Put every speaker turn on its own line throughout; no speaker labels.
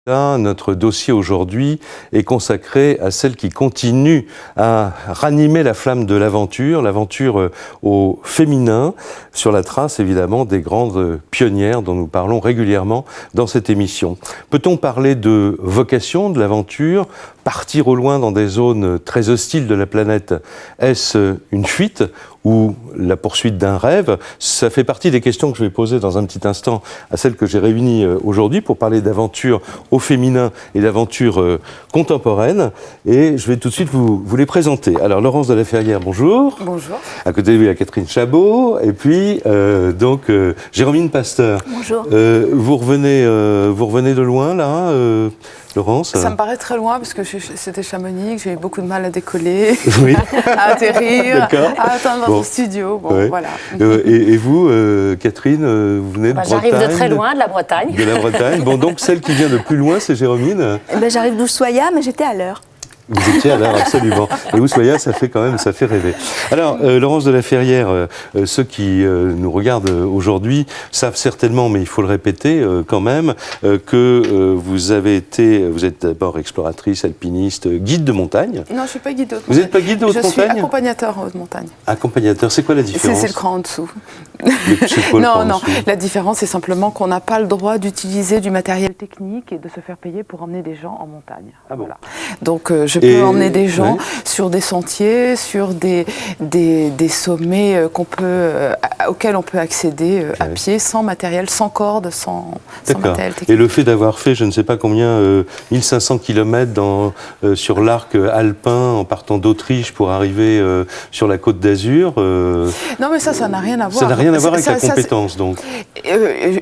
Là, notre dossier aujourd'hui est consacré à celle qui continue à ranimer la flamme de l'aventure au féminin, sur la trace évidemment des grandes pionnières dont nous parlons régulièrement dans cette émission. Peut-on parler de vocation de l'aventure? Partir au loin dans des zones très hostiles de la planète, est-ce une fuite ou la poursuite d'un rêve? Ça fait partie des questions que je vais poser dans un petit instant à celles que j'ai réunies aujourd'hui pour parler d'aventure au féminin et d'aventure contemporaine. Et je vais tout de suite vous les présenter. Alors, Laurence de la Ferrière, bonjour.
Bonjour.
À côté de vous, il y a Catherine Chabot. Et puis, Jérôme Pasteur.
Bonjour.
Vous revenez de loin, là Laurence?
Ça me paraît très loin parce que c'était Chamonix, j'ai eu beaucoup de mal à décoller,
oui.
à atterrir, à atteindre
bon.
mon studio. Bon,
ouais.
Voilà.
Et vous, Catherine, vous venez de Bretagne?
J'arrive de très loin, de la Bretagne.
De la Bretagne. Bon, donc celle qui vient de plus loin, c'est Jérôme.
J'arrive d'Ushuaïa, mais j'étais à l'heure.
Vous étiez à l'heure, absolument. Et Ushuaïa, ça fait rêver. Alors, Laurence de la Ferrière, ceux qui nous regardent aujourd'hui savent certainement, mais il faut le répéter quand même, que vous êtes d'abord exploratrice, alpiniste, guide de montagne.
Non, je ne suis pas guide de haute
montagne. Vous n'êtes pas guide de haute montagne?
Je suis accompagnateur en haute montagne.
Accompagnateur, c'est quoi la différence?
C'est le cran en dessous.
Non,
la différence, c'est simplement qu'on n'a pas le droit d'utiliser du matériel technique et de se faire payer pour emmener des gens en montagne.
Ah bon.
Voilà. Donc, je peux emmener des gens sur des sentiers, sur des sommets auxquels on peut accéder à pied, sans matériel, sans corde, sans matériel technique.
Et le fait d'avoir fait, je ne sais pas combien, 1500 km sur l'arc alpin en partant d'Autriche pour arriver sur la Côte d'Azur...
Non, mais ça n'a rien à voir.
Ça n'a rien à voir avec la compétence, donc.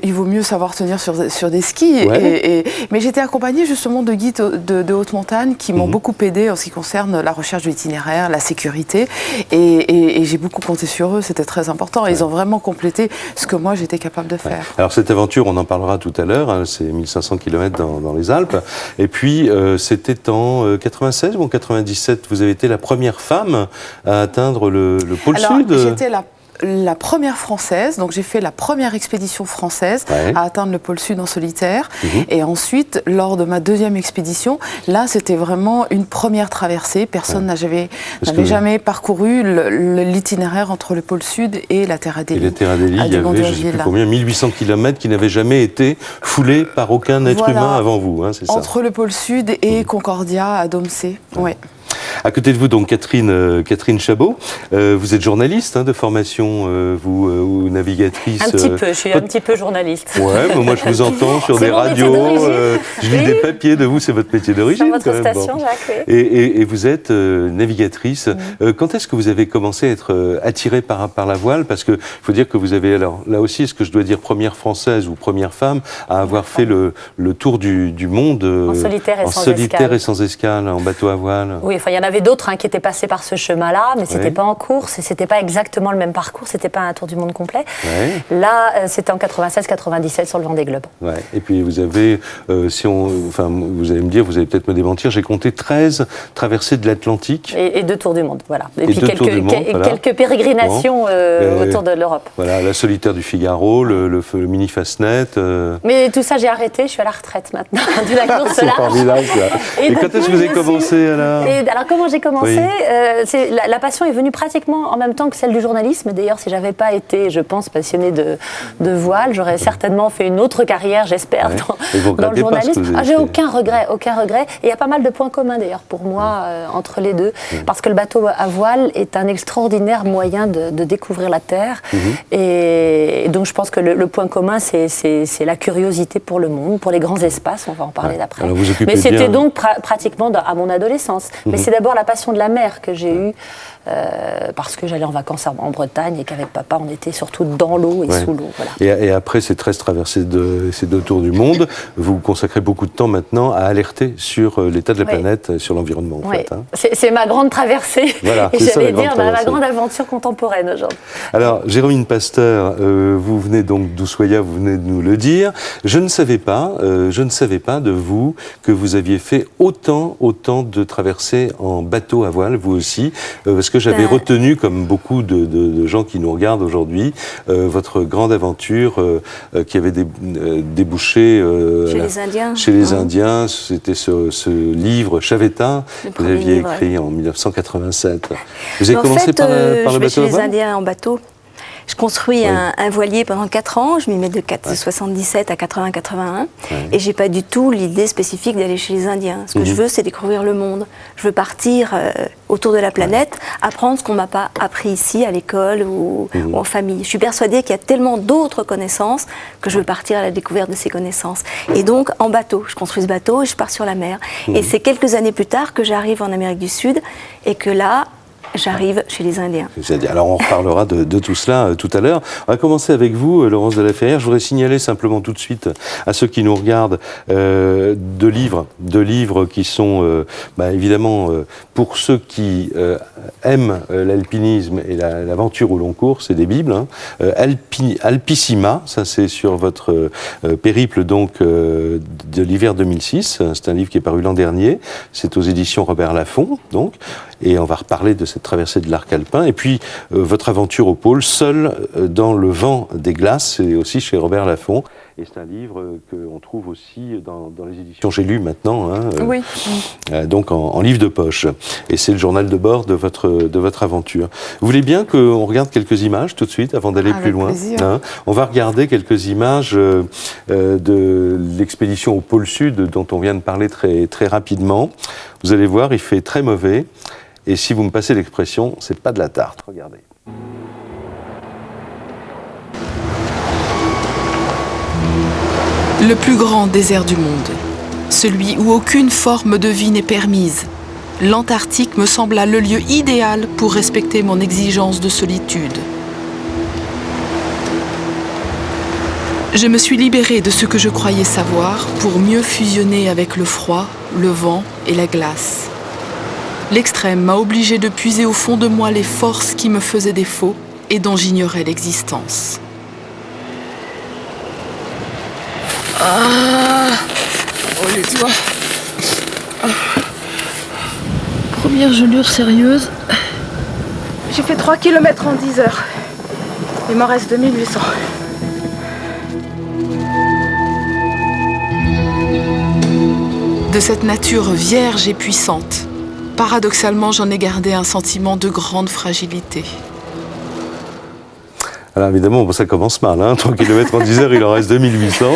Il vaut mieux savoir tenir sur des skis.
Ouais.
Mais j'étais accompagnée justement de guides de haute montagne qui m'ont beaucoup aidé en ce qui concerne la recherche de l'itinéraire, la sécurité. Et j'ai beaucoup compté sur eux, c'était très important. Ils ont vraiment complété ce que moi j'étais capable de faire.
Alors cette aventure, on en parlera tout à l'heure, hein, c'est 1500 km dans les Alpes. Et puis c'était en 96 ou en 97, vous avez été la première femme à atteindre le pôle Sud.
J'étais la première française, donc j'ai fait la première expédition française à atteindre le pôle Sud en solitaire. Et ensuite, lors de ma deuxième expédition, là c'était vraiment une première traversée. Personne n'avait jamais parcouru l'itinéraire entre le pôle Sud et la Terre Adélie.
Et la Terre Adélie, il y avait, je ne sais plus combien, 1800 km qui n'avaient jamais été foulés par aucun être humain avant vous, hein, c'est ça?
Entre le pôle Sud et Concordia à Domsé,
À côté de vous, donc, Catherine Chabot. Vous êtes journaliste de formation, ou navigatrice.
Un petit peu, je suis un petit peu journaliste.
Ouais, mais moi je vous entends sur des radios, je lis des papiers de vous, c'est votre métier d'origine.
Sur votre station, Jacques.
Et vous êtes navigatrice. Quand est-ce que vous avez commencé à être attirée par la voile? Parce qu'il faut dire que vous avez, alors là aussi, est-ce que je dois dire première française ou première femme à avoir fait le tour du monde
en solitaire et sans escale,
en bateau à voile?
Oui, enfin, il y en avait d'autres qui étaient passés par ce chemin-là, mais c'était pas en course, et c'était pas exactement le même parcours, c'était pas un tour du monde complet. Là, c'était en 96-97 sur le Vendée Globe.
Et puis vous avez, vous allez me dire, vous allez peut-être me démentir, j'ai compté 13 traversées de l'Atlantique.
Et 2 tours du monde, voilà. Et puis quelques pérégrinations autour de l'Europe.
Voilà, la solitaire du Figaro, le mini Fastnet.
Mais tout ça, j'ai arrêté, je suis à la retraite maintenant de la course
là. C'est formidable ça. Et quand est-ce que vous avez commencé
alors comment j'ai commencé? La passion est venue pratiquement en même temps que celle du journalisme. D'ailleurs, si j'avais pas été, je pense, passionnée de voile, j'aurais certainement fait une autre carrière, j'espère, dans le journalisme. J'ai aucun regret. Et il y a pas mal de points communs d'ailleurs pour moi entre les deux, parce que le bateau à voile est un extraordinaire moyen de découvrir la Terre. Et donc je pense que le point commun, c'est la curiosité pour le monde, pour les grands espaces. On va en parler d'après. Mais c'était donc pratiquement à mon adolescence. Mais c'est d'abord la passion de la mer que j'ai eue, parce que j'allais en vacances en Bretagne et qu'avec papa, on était surtout dans l'eau et sous l'eau. Voilà.
Et après ces 13 traversées ces 2 tours du monde, vous consacrez beaucoup de temps maintenant à alerter sur l'état de la planète, sur l'environnement. En fait, hein.
C'est ma grande traversée, et j'allais dire ma grande aventure contemporaine aujourd'hui.
Alors, Jérôme Pasteur, vous venez donc d'Ushuaïa, vous venez de nous le dire. Je ne savais pas de vous que vous aviez fait autant de traversées en en bateau à voile, vous aussi, parce que j'avais retenu, comme beaucoup de gens qui nous regardent aujourd'hui, votre grande aventure qui avait débouché chez les Indiens. C'était ce livre Chaveta que vous aviez écrit en 1987. Vous avez commencé par le bateau à voile ?
Je vais chez les Indiens en bateau. Je construis un voilier pendant 4 ans, je m'y mets de 77 à 80-81, et j'ai pas du tout l'idée spécifique d'aller chez les Indiens. Ce que je veux, c'est découvrir le monde. Je veux partir autour de la planète, apprendre ce qu'on m'a pas appris ici, à l'école ou en famille. Je suis persuadée qu'il y a tellement d'autres connaissances que je veux partir à la découverte de ces connaissances. Et donc, en bateau, je construis ce bateau et je pars sur la mer. Et c'est quelques années plus tard que j'arrive en Amérique du Sud, et que là, j'arrive chez les Indiens.
Alors on reparlera de tout cela tout à l'heure. On va commencer avec vous, Laurence de la Ferrière. Je voudrais signaler simplement tout de suite à ceux qui nous regardent deux livres qui sont évidemment pour ceux qui aiment l'alpinisme et l'aventure au long cours, c'est des bibles. Alpissima, ça c'est sur votre périple donc de l'hiver 2006. C'est un livre qui est paru l'an dernier. C'est aux éditions Robert Laffont donc. Et on va reparler de cette traversée de l'arc alpin. Et puis, votre aventure au pôle, seul dans le vent des glaces, c'est aussi chez Robert Laffont. Et c'est un livre qu'on trouve aussi dans les éditions J'ai lu maintenant,
oui.
Donc en livre de poche. Et c'est le journal de bord de votre aventure. Vous voulez bien qu'on regarde quelques images tout de suite, avant d'aller plus loin, On va regarder quelques images de l'expédition au pôle Sud, dont on vient de parler très, très rapidement. Vous allez voir, il fait très mauvais. Et si vous me passez l'expression, c'est pas de la tarte. Regardez.
Le plus grand désert du monde, celui où aucune forme de vie n'est permise, l'Antarctique me sembla le lieu idéal pour respecter mon exigence de solitude. Je me suis libérée de ce que je croyais savoir pour mieux fusionner avec le froid, le vent et la glace. L'extrême m'a obligée de puiser au fond de moi les forces qui me faisaient défaut et dont j'ignorais l'existence.
Oh les doigts. Première gelure sérieuse. J'ai fait 3 km en 10 heures. Il m'en reste 2800.
De cette nature vierge et puissante, paradoxalement, j'en ai gardé un sentiment de grande fragilité.
Alors évidemment, ça commence mal, 3 km en 10 heures, il en reste 2800.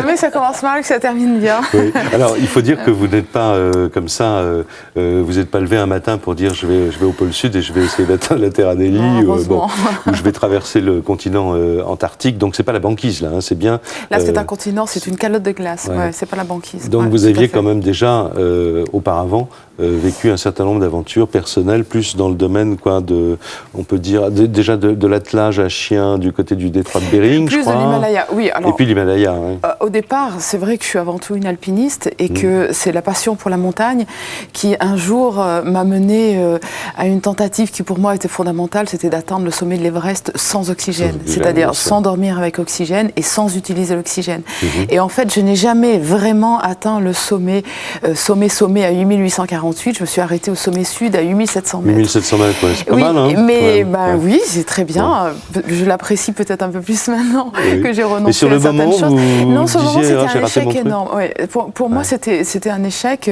Mais ça commence mal, que ça termine bien.
Oui. Alors il faut dire que vous n'êtes pas comme ça, vous n'êtes pas levé un matin pour dire je vais au pôle Sud et je vais essayer d'atteindre la Terre Adélie, ou je vais traverser le continent antarctique, donc c'est pas la banquise là, c'est bien...
Là c'est un continent, c'est une calotte de glace, c'est pas la banquise.
Donc vous aviez quand même déjà, auparavant, vécu un certain nombre d'aventures personnelles, plus dans le domaine, on peut dire, déjà de l'attelage à chien du côté du détroit de Bering,
plus
je crois.
De l'Himalaya, oui. Alors,
et puis l'Himalaya.
Au départ, c'est vrai que je suis avant tout une alpiniste et que c'est la passion pour la montagne qui, un jour, m'a menée à une tentative qui, pour moi, était fondamentale, c'était d'atteindre le sommet de l'Everest sans oxygène, c'est-à-dire sans dormir avec oxygène et sans utiliser l'oxygène. Et en fait, je n'ai jamais vraiment atteint le sommet à 8848, je me suis arrêtée au sommet sud à 8700 mètres.
8700 mètres, c'est pas mal,
Mais oui, c'est très bien. Je l'apprécie peut-être un peu plus maintenant que j'ai renoncé
sur le
à certaines choses.
Non,
sur le moment, c'était un échec énorme. Pour moi, c'était un échec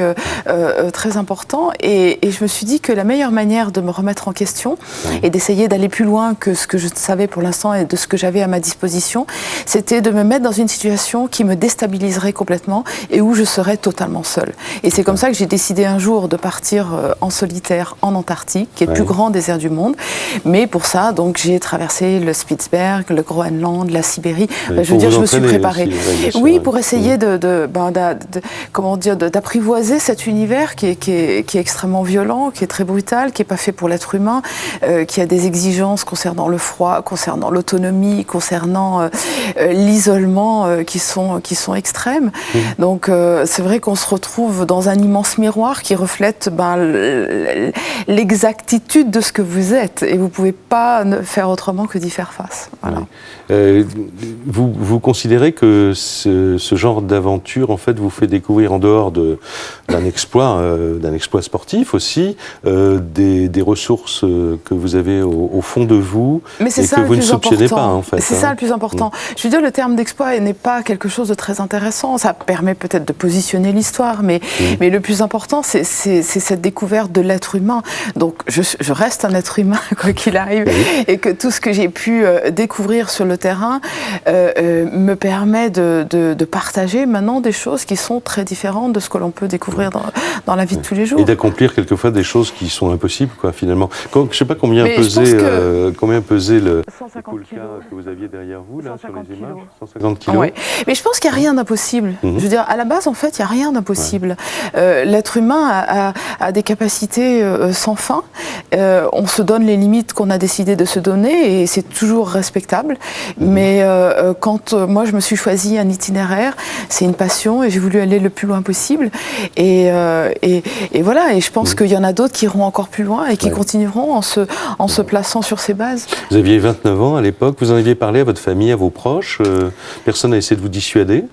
très important. Et je me suis dit que la meilleure manière de me remettre en question et d'essayer d'aller plus loin que ce que je savais pour l'instant et de ce que j'avais à ma disposition, c'était de me mettre dans une situation qui me déstabiliserait complètement et où je serais totalement seule. Et c'est comme ça que j'ai décidé un jour de partir en solitaire en Antarctique, qui est le plus grand désert du monde. Mais pour ça, donc, j'ai traversé le Spitzberg, le Groenland, la Sibérie. Je veux dire, je me suis préparée. Oui, pour essayer d'apprivoiser cet univers qui est extrêmement violent, qui est très brutal, qui n'est pas fait pour l'être humain, qui a des exigences concernant le froid, concernant l'autonomie, concernant l'isolement qui sont extrêmes. Donc, c'est vrai qu'on se retrouve dans un immense miroir qui reflète l'exactitude de ce que vous êtes. Et vous ne pouvez pas faire autrement que d'y faire face. passe. Voilà.
Vous considérez que ce genre d'aventure, en fait, vous fait découvrir, en dehors d'un exploit sportif aussi, des ressources que vous avez au fond de vous et que vous ne soupçonnez pas, en fait.
C'est ça le plus important. Je veux dire, le terme d'exploit n'est pas quelque chose de très intéressant. Ça permet peut-être de positionner l'histoire, mais le plus important, c'est cette découverte de l'être humain. Donc, je reste un être humain, quoi qu'il arrive, et que tout ce que j'ai pu découvrir sur le terrain me permet de partager maintenant des choses qui sont très différentes de ce que l'on peut découvrir dans la vie de tous les jours.
Et d'accomplir quelquefois des choses qui sont impossibles, quoi, finalement. Je ne sais pas combien pesait le poulka que vous aviez derrière vous, là, sur les images. 150 kilos.
Oui. Mais je pense qu'il n'y a rien d'impossible. Je veux dire, à la base, en fait, il n'y a rien d'impossible. L'être humain a des capacités sans fin. On se donne les limites qu'on a décidé de se donner et c'est toujours respectable. Mais quand moi, je me suis choisi un itinéraire, c'est une passion et j'ai voulu aller le plus loin possible. Et voilà, et je pense qu'il y en a d'autres qui iront encore plus loin et qui continueront en se plaçant sur ces bases.
Vous aviez 29 ans à l'époque, vous en aviez parlé à votre famille, à vos proches, personne n'a essayé de vous dissuader ?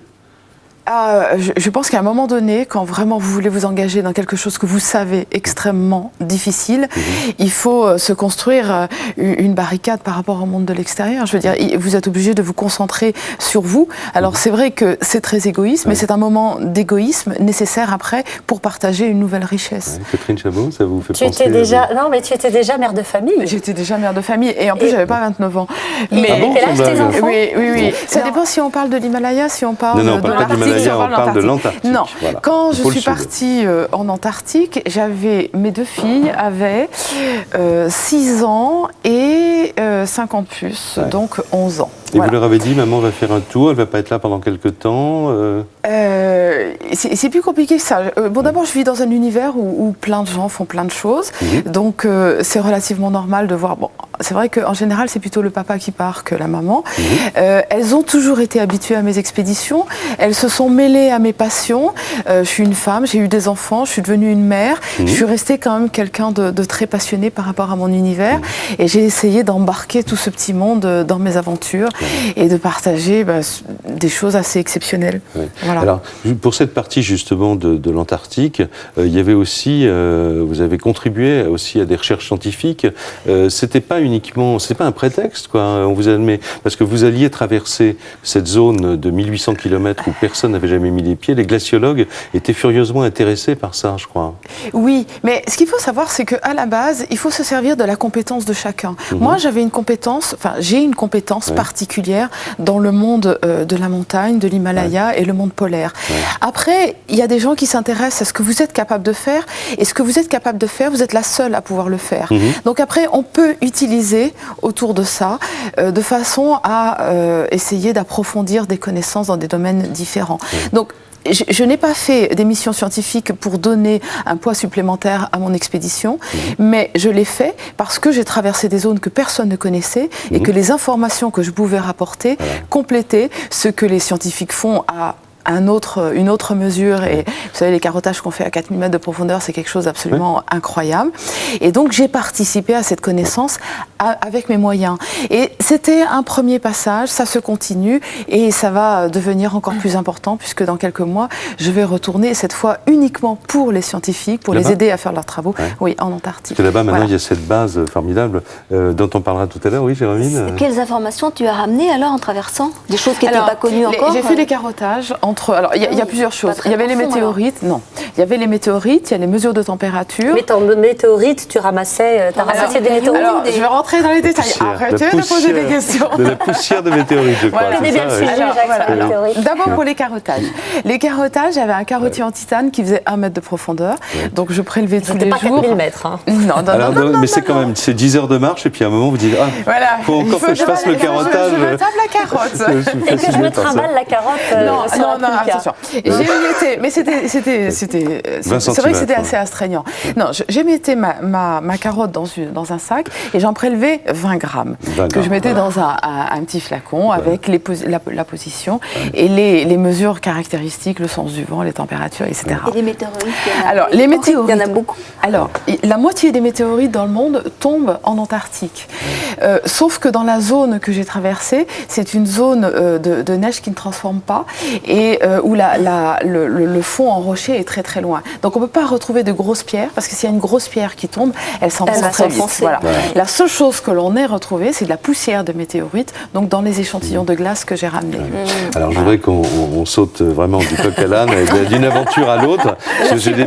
Je pense qu'à un moment donné, quand vraiment vous voulez vous engager dans quelque chose que vous savez extrêmement difficile, il faut se construire une barricade par rapport au monde de l'extérieur. Je veux dire, vous êtes obligé de vous concentrer sur vous. Alors c'est vrai que c'est très égoïste, mais c'est un moment d'égoïsme nécessaire après pour partager une nouvelle richesse.
Catherine Chabot, ça vous fait penser...
Non, mais tu étais déjà mère de famille.
J'étais déjà mère de famille et en plus j'avais pas 29 ans.
Mais quel âge tes enfants?
Oui. Ça dépend si on parle de l'Himalaya, si on parle
de l'Arctique. On parle de l'Antarctique.
Non,
voilà.
Quand je suis partie en Antarctique, mes deux filles avaient 6 ans et 5 ans de plus, donc 11 ans.
Et vous leur avez dit, maman va faire un tour, elle va pas être là pendant quelques temps
C'est plus compliqué que ça. Bon, d'abord, je vis dans un univers où plein de gens font plein de choses, donc c'est relativement normal de voir... Bon, c'est vrai qu'en général, c'est plutôt le papa qui part que la maman. Elles ont toujours été habituées à mes expéditions, elles se sont mêlées à mes passions. Je suis une femme, j'ai eu des enfants, je suis devenue une mère, je suis restée quand même quelqu'un de très passionné par rapport à mon univers, et j'ai essayé d'embarquer tout ce petit monde dans mes aventures et de partager des choses assez exceptionnelles. Voilà.
Alors, pour cette partie justement de l'Antarctique, il y avait aussi, vous avez contribué aussi à des recherches scientifiques. C'était pas un prétexte, quoi. On vous admet, parce que vous alliez traverser cette zone de 1800 km où personne n'avait jamais mis les pieds. Les glaciologues étaient furieusement intéressés par ça, je crois.
Oui, mais ce qu'il faut savoir, c'est qu'à la base, il faut se servir de la compétence de chacun. Moi, j'ai une compétence particulière dans le monde de la montagne, de l'Himalaya et le monde polaire. Après, il y a des gens qui s'intéressent à ce que vous êtes capable de faire, et ce que vous êtes capable de faire, vous êtes la seule à pouvoir le faire. Donc après, on peut utiliser autour de ça de façon à essayer d'approfondir des connaissances dans des domaines différents. Donc, je n'ai pas fait des missions scientifiques pour donner un poids supplémentaire à mon expédition, mais je l'ai fait parce que j'ai traversé des zones que personne ne connaissait et que les informations que je pouvais rapporter complétaient ce que les scientifiques font à une autre mesure. Et vous savez, les carottages qu'on fait à 4000 mètres de profondeur, c'est quelque chose d'absolument incroyable. Et donc, j'ai participé à cette connaissance avec mes moyens. Et c'était un premier passage, ça se continue et ça va devenir encore plus important puisque dans quelques mois, je vais retourner cette fois uniquement pour les scientifiques, pour les aider à faire leurs travaux, en Antarctique.
Parce que là-bas, maintenant, il y a cette base formidable dont on parlera tout à l'heure. Oui, Jérémine
Quelles informations tu as ramenées alors en traversant? Des choses qui n'étaient pas connues encore?
J'ai fait des carottages Alors, il y a plusieurs choses. Il y avait les météorites. Non. Il y avait les météorites, il y a les mesures de température.
Mais en météorites, tu ramassais, des météorites.
Alors, je vais rentrer dans les détails. Arrêtez de poser des questions.
De la poussière de météorites, je crois.
D'abord pour les carottages. Les carottages, j'avais un carottier en titane qui faisait 1 mètre de profondeur. Donc, je prélevais tous les jours.
C'était pas 4000 mètres.
Non.
Mais c'est quand même 10 heures de marche et puis à un moment, vous dites faut encore que je fasse le carottage.
Je me tape la carotte.
Et que je me trimballe la carotte.
Non, attention. J'ai mis, mais c'est vrai que c'était assez astreignant. Non, j'ai mis ma carotte dans un sac et j'en prélevais 20 grammes que je mettais dans un petit flacon avec la position et les mesures caractéristiques, le sens du vent, les températures, etc.
Et les météorites?
Alors, les météorites,
il y en a beaucoup.
Alors, la moitié des météorites dans le monde tombent en Antarctique. Sauf que dans la zone que j'ai traversée, c'est une zone de neige qui ne transforme pas et où le fond en rocher est très très loin. Donc on ne peut pas retrouver de grosses pierres parce que s'il y a une grosse pierre qui tombe, elle s'enfonce très vite. Voilà. La seule chose que l'on ait retrouvée, c'est de la poussière de météorites, donc dans les échantillons de glace que j'ai ramenés.
Alors je voudrais qu'on saute vraiment du coq à l'âne, d'une aventure à l'autre. J'ai des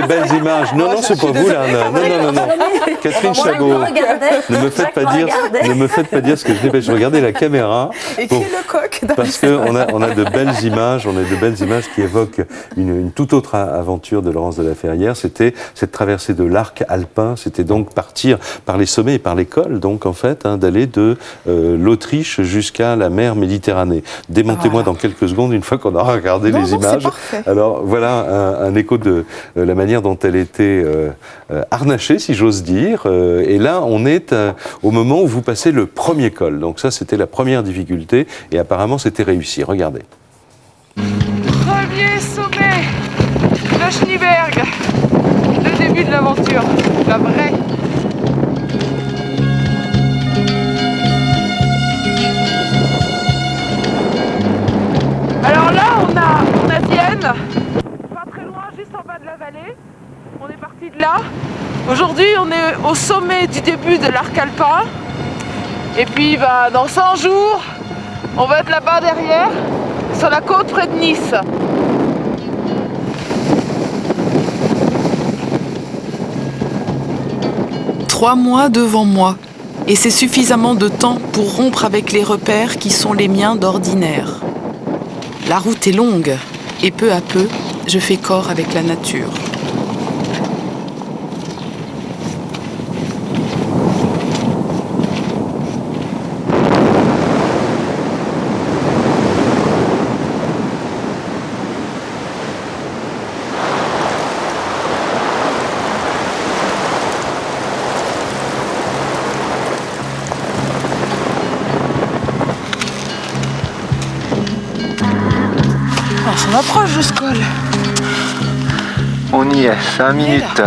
belles images. Non, c'est pas vous là. Non. Catherine Chabot, ne me faites pas dire ce que je n'ai pas. Je regardais la caméra.
Et qui est le coq?
Parce qu'on a de belles images, qui évoquent une toute autre aventure de Laurence de la Ferrière. C'était cette traversée de l'arc alpin. C'était donc partir par les sommets et par les cols, donc en fait, d'aller de l'Autriche jusqu'à la mer Méditerranée. Démontez-moi dans quelques secondes, une fois qu'on aura regardé les images. Alors voilà un écho de la manière dont elle était harnachée, si j'ose dire. Et là, on est au moment où vous passez le premier col. Donc ça, c'était la première difficulté. Et apparemment, c'était réussi. Regardez.
Premier sommet de Schneeberg. Le début de l'aventure. La vraie. Alors là, on a Vienne, pas très loin, juste en bas de la vallée. On est parti de là. Aujourd'hui, on est au sommet du début de l'arc alpin. Et puis, dans 100 jours, on va être là-bas derrière, sur la côte près de Nice.
Trois mois devant moi, et c'est suffisamment de temps pour rompre avec les repères qui sont les miens d'ordinaire. La route est longue, et peu à peu, je fais corps avec la nature.
On approche de ce col.
On y est, 5 minutes.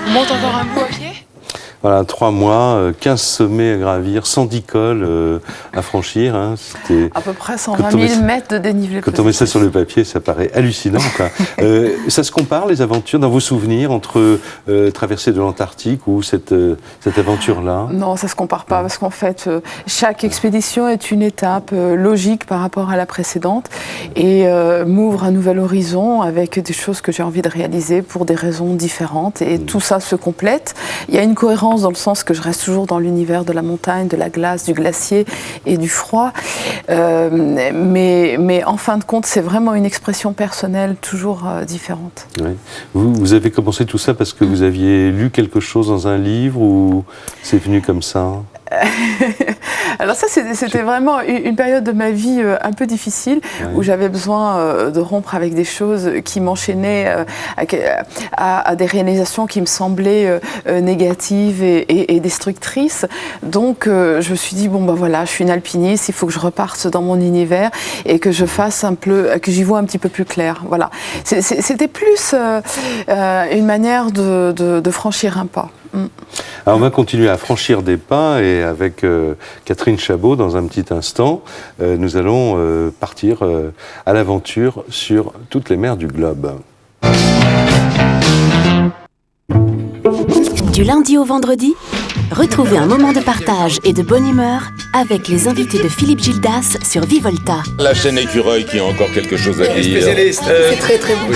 On monte encore un bout à pied.
Voilà, 3 mois, 15 sommets à gravir, 110 cols à franchir. C'était
à peu près 120 000 mètres de dénivelé.
Quand on met ça sur le papier, ça paraît hallucinant. Ça se compare, les aventures, dans vos souvenirs, entre traversée de l'Antarctique ou cette aventure-là?
Non, ça ne se compare pas, parce qu'en fait, chaque expédition est une étape logique par rapport à la précédente et m'ouvre un nouvel horizon avec des choses que j'ai envie de réaliser pour des raisons différentes. Et tout ça se complète. Il y a une cohérence dans le sens que je reste toujours dans l'univers de la montagne, de la glace, du glacier et du froid. Mais en fin de compte, c'est vraiment une expression personnelle toujours différente.
Oui. Vous avez commencé tout ça parce que vous aviez lu quelque chose dans un livre ou c'est venu comme ça?
Alors ça, c'était vraiment une période de ma vie un peu difficile, où j'avais besoin de rompre avec des choses qui m'enchaînaient à des réalisations qui me semblaient négatives et destructrices. Donc je me suis dit, bon ben voilà, je suis une alpiniste, il faut que je reparte dans mon univers et que je fasse que j'y vois un petit peu plus clair. Voilà. C'était plus une manière de franchir un pas.
Alors on va continuer à franchir des pas et avec Catherine Chabot, dans un petit instant, nous allons partir à l'aventure sur toutes les mers du globe.
Du lundi au vendredi, retrouvez un moment de partage et de bonne humeur avec les invités de Philippe Gildas sur Vivolta.
La chaîne Écureuil qui a encore quelque chose à dire.
Spécialiste. C'est très très bon.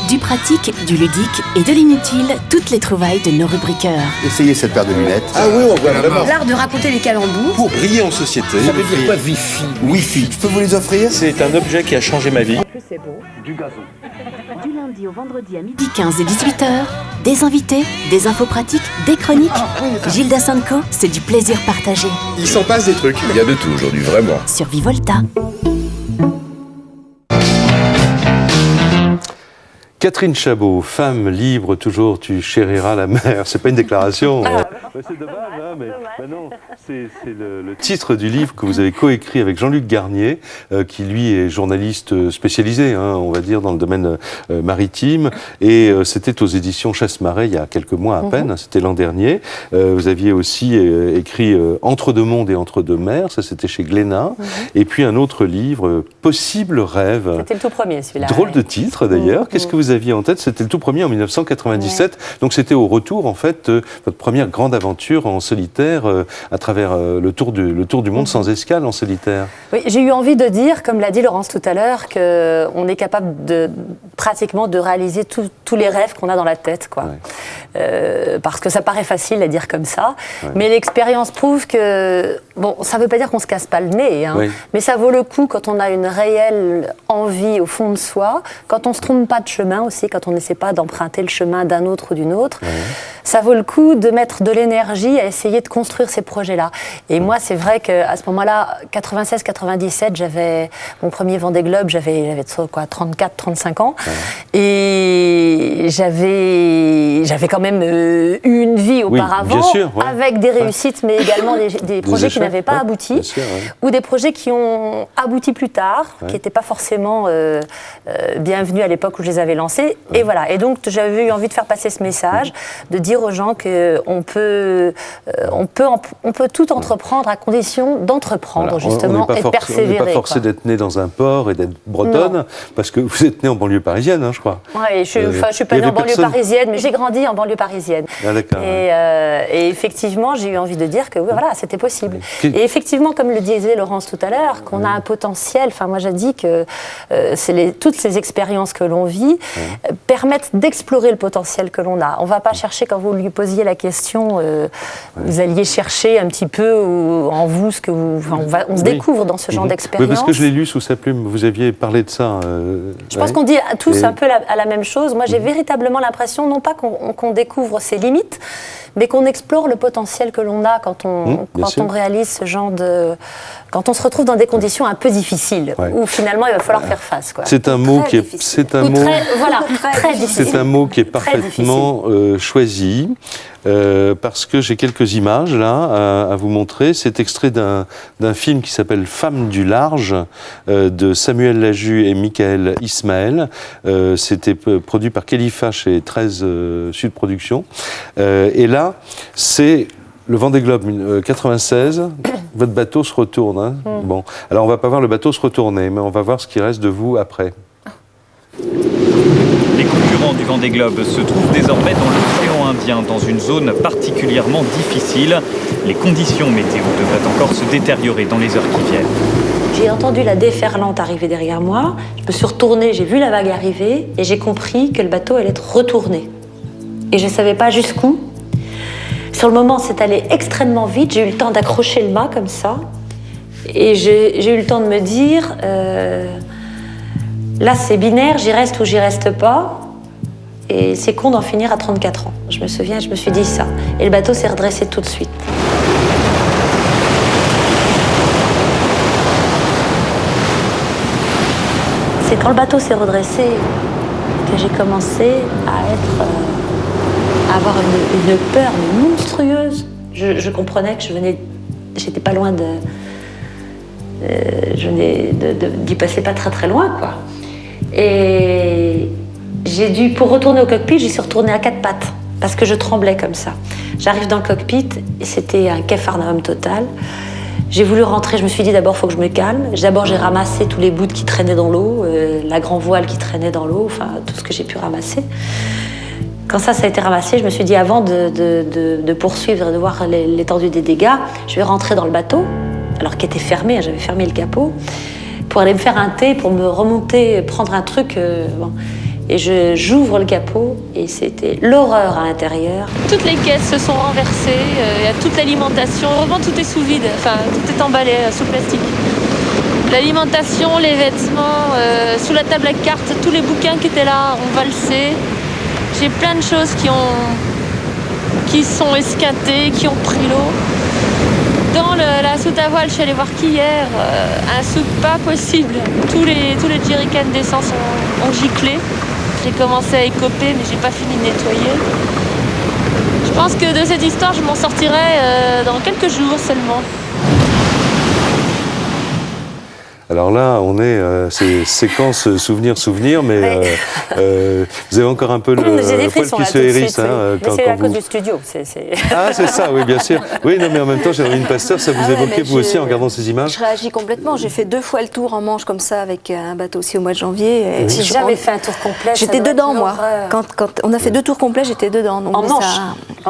Du pratique, du ludique et de l'inutile, toutes les trouvailles de nos rubriqueurs.
Essayez cette paire de lunettes.
Ah oui, on voit vraiment.
L'art de raconter les calembours.
Pour briller en société.
Ça veut dire quoi, Wi-Fi? Wi-Fi. Je peux vous les offrir?
C'est un objet qui a changé ma vie.
En plus, c'est beau. Du gazon. Du lundi au vendredi à midi 15 et 18h, des invités, des infos pratiques, des chroniques. Gildas & Co, c'est du plaisir partagé.
Il s'en passe des trucs. Il y a de tout aujourd'hui, vraiment.
Sur Vivolta.
Catherine Chabot, femme libre toujours, tu chériras la mer. C'est pas une déclaration. C'est dommage, hein, mais non, c'est le titre du livre que vous avez coécrit avec Jean-Luc Garnier, qui lui est journaliste spécialisé, hein, on va dire, dans le domaine maritime. Et c'était aux éditions Chasse-Marais il y a quelques mois à peine, c'était l'an dernier. Vous aviez aussi écrit Entre deux mondes et entre deux mers, ça c'était chez Glénat. Et puis un autre livre, Possible rêve.
C'était le tout premier celui-là.
Drôle de titre d'ailleurs. Qu'est-ce que vous aviez en tête? C'était le tout premier en 1997. Donc c'était au retour en fait votre première grande aventure en solitaire à travers le tour du monde sans escale en solitaire.
Oui, j'ai eu envie de dire, comme l'a dit Laurence tout à l'heure, qu'on est capable pratiquement de réaliser tous les rêves qu'on a dans la tête, quoi. Parce que ça paraît facile à dire comme ça, mais l'expérience prouve que, bon, ça ne veut pas dire qu'on se casse pas le nez, hein, mais ça vaut le coup quand on a une réelle envie au fond de soi, quand on ne se trompe pas de chemin aussi, quand on n'essaie pas d'emprunter le chemin d'un autre ou d'une autre. Ça vaut le coup de mettre de l'énergie à essayer de construire ces projets-là. Et moi, c'est vrai qu'à ce moment-là, 96-97, j'avais mon premier Vendée Globe, j'avais 34-35 ans. Et j'avais quand même eu une vie auparavant,
bien sûr,
avec des réussites, mais également des projets qui n'avaient pas abouti, ou des projets qui ont abouti plus tard, qui n'étaient pas forcément bienvenus à l'époque où je les avais lancés. Et voilà. Et donc, j'avais eu envie de faire passer ce message, de dire aux gens qu'on peut tout entreprendre à condition d'entreprendre, justement, et de persévérer.
On n'est pas forcé d'être né dans un port et d'être bretonne, parce que vous êtes né en banlieue parisienne, hein, je crois.
Oui, je ne suis pas née en banlieue parisienne, mais j'ai grandi en banlieue parisienne. Et effectivement, j'ai eu envie de dire que oui, voilà, c'était possible. Et effectivement, comme le disait Laurence tout à l'heure, qu'on a un potentiel, enfin moi j'ai dit que toutes ces expériences que l'on vit permettent d'explorer le potentiel que l'on a. On ne va pas chercher, quand vous lui posiez la question, vous alliez chercher un petit peu en vous ce que vous... Enfin, on se découvre dans ce genre d'expérience.
Oui, parce que je l'ai lu sous sa plume, vous aviez parlé de ça.
Je pense qu'on dit tous un peu la même chose. Moi, j'ai véritablement l'impression, non pas qu'on découvre ses limites, mais qu'on explore le potentiel que l'on a quand on réalise ce genre de... Quand on se retrouve dans des conditions un peu difficiles, où finalement il va falloir faire face.
C'est un mot qui est...
très difficile.
C'est un mot qui est parfaitement choisi, parce que j'ai quelques images là à vous montrer. C'est extrait d'un film qui s'appelle Femmes du large, de Samuel Laju et Michael Ismaël. C'était produit par Khalifa chez 13 Sud Productions. Et là, c'est le Vendée Globe 96. Votre bateau se retourne. Hein. Bon, alors on va pas voir le bateau se retourner, mais on va voir ce qui reste de vous après.
Les concurrents du Vendée Globe se trouvent désormais dans l'océan Indien, dans une zone particulièrement difficile. Les conditions météo devraient encore se détériorer dans les heures qui viennent.
J'ai entendu la déferlante arriver derrière moi, je me suis retournée, j'ai vu la vague arriver et j'ai compris que le bateau allait être retourné. Et je ne savais pas jusqu'où. Sur le moment, c'est allé extrêmement vite, j'ai eu le temps d'accrocher le mât comme ça. Et j'ai eu le temps de me dire, là c'est binaire, j'y reste ou j'y reste pas. Et c'est con d'en finir à 34 ans. Je me souviens, je me suis dit ça. Et le bateau s'est redressé tout de suite. C'est quand le bateau s'est redressé que j'ai commencé à avoir une peur monstrueuse. Je comprenais que j'étais pas loin d'y passer pas très très loin, quoi. Et pour retourner au cockpit, j'y suis retournée à 4 pattes, parce que je tremblais comme ça. J'arrive dans le cockpit, et c'était un capharnaüm total. J'ai voulu rentrer, je me suis dit d'abord, il faut que je me calme. D'abord, j'ai ramassé tous les bouts qui traînaient dans l'eau, la grand voile qui traînait dans l'eau, enfin, tout ce que j'ai pu ramasser. Quand ça a été ramassé, je me suis dit, avant de poursuivre et de voir l'étendue des dégâts, je vais rentrer dans le bateau, alors qu'il était fermé, j'avais fermé le capot, pour aller me faire un thé, pour me remonter, prendre un truc. Et j'ouvre le capot et c'était l'horreur à l'intérieur.
Toutes les caisses se sont renversées, il y a toute l'alimentation. Heureusement, tout est sous vide, enfin, tout est emballé sous plastique. L'alimentation, les vêtements, sous la table à cartes, tous les bouquins qui étaient là ont valsé. J'ai plein de choses qui sont esquintées, qui ont pris l'eau. Dans la soute à voile, je suis allée voir qu'hier, un souk pas possible. Tous les jerrycans d'essence ont giclé. j'ai commencé à écoper, mais j'ai pas fini de nettoyer. Je pense que de cette histoire, je m'en sortirai dans quelques jours seulement.
Alors là, on est c'est séquence souvenir, mais vous avez encore un peu le poil qui se hérisse.
Mais c'est à cause du studio.
Ah, c'est ça, oui, bien sûr. Oui, non, mais en même temps, Géraldine Pasteur, ça vous évoquait vous aussi en regardant ces images?
Je réagis complètement. J'ai fait 2 fois le tour en Manche comme ça avec un bateau aussi au mois de janvier.
J'ai jamais fait un tour complet.
J'étais dedans, moi. Quand on a fait 2 tours complets, j'étais dedans. Donc
en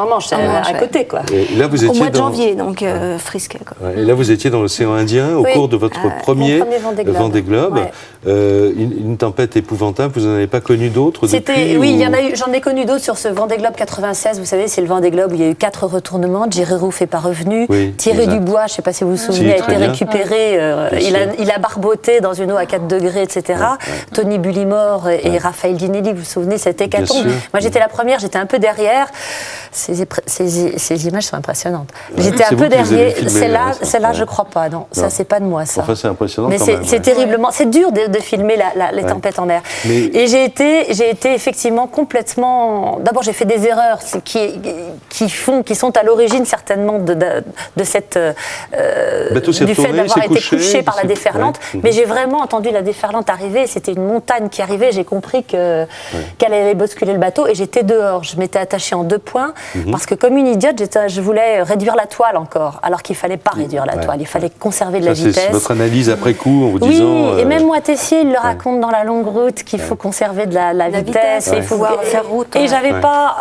Manche, à côté, quoi.
Et là, vous étiez
au mois de janvier, donc frisqué.
Et là, vous étiez dans l'océan Indien au cours de votre premier Vendée Globe. Une tempête épouvantable, vous n'en avez pas connu d'autres depuis?
Oui, j'en ai connu d'autres sur ce Vendée Globe 96. Vous savez, c'est le Vendée Globe où il y a eu 4 retournements. Jerry Rouf n'est pas revenu. Thierry Dubois, je ne sais pas si vous vous souvenez, a été récupéré. Il a barboté dans une eau à 4 degrés, etc. Tony Bullimore et Raphaël Dinelli, vous vous souvenez, cette hécatombe. Moi, j'étais la première, j'étais un peu derrière. Ces images sont impressionnantes. J'étais un peu derrière. Celle-là, je ne crois pas. Non, ça, c'est pas de moi, ça.
Enfin, c'est impressionnant.
Mais c'est terriblement. C'est dur de filmer les tempêtes en mer. Et j'ai été effectivement complètement. D'abord, j'ai fait des erreurs qui sont à l'origine certainement de cette du fait d'avoir été couché par la déferlante. Mais j'ai vraiment entendu la déferlante arriver. C'était une montagne qui arrivait. J'ai compris qu'elle allait bousculer le bateau. Et j'étais dehors. Je m'étais attachée en 2 points parce que comme une idiote, je voulais réduire la toile encore, alors qu'il fallait pas réduire la toile. Il fallait conserver de la vitesse.
C'est votre analyse après coup en vous disant.
Oui, et même moi, Tessier, il le raconte dans La Longue Route qu'il faut conserver de la vitesse. Et il faut
faire route.
Et j'avais pas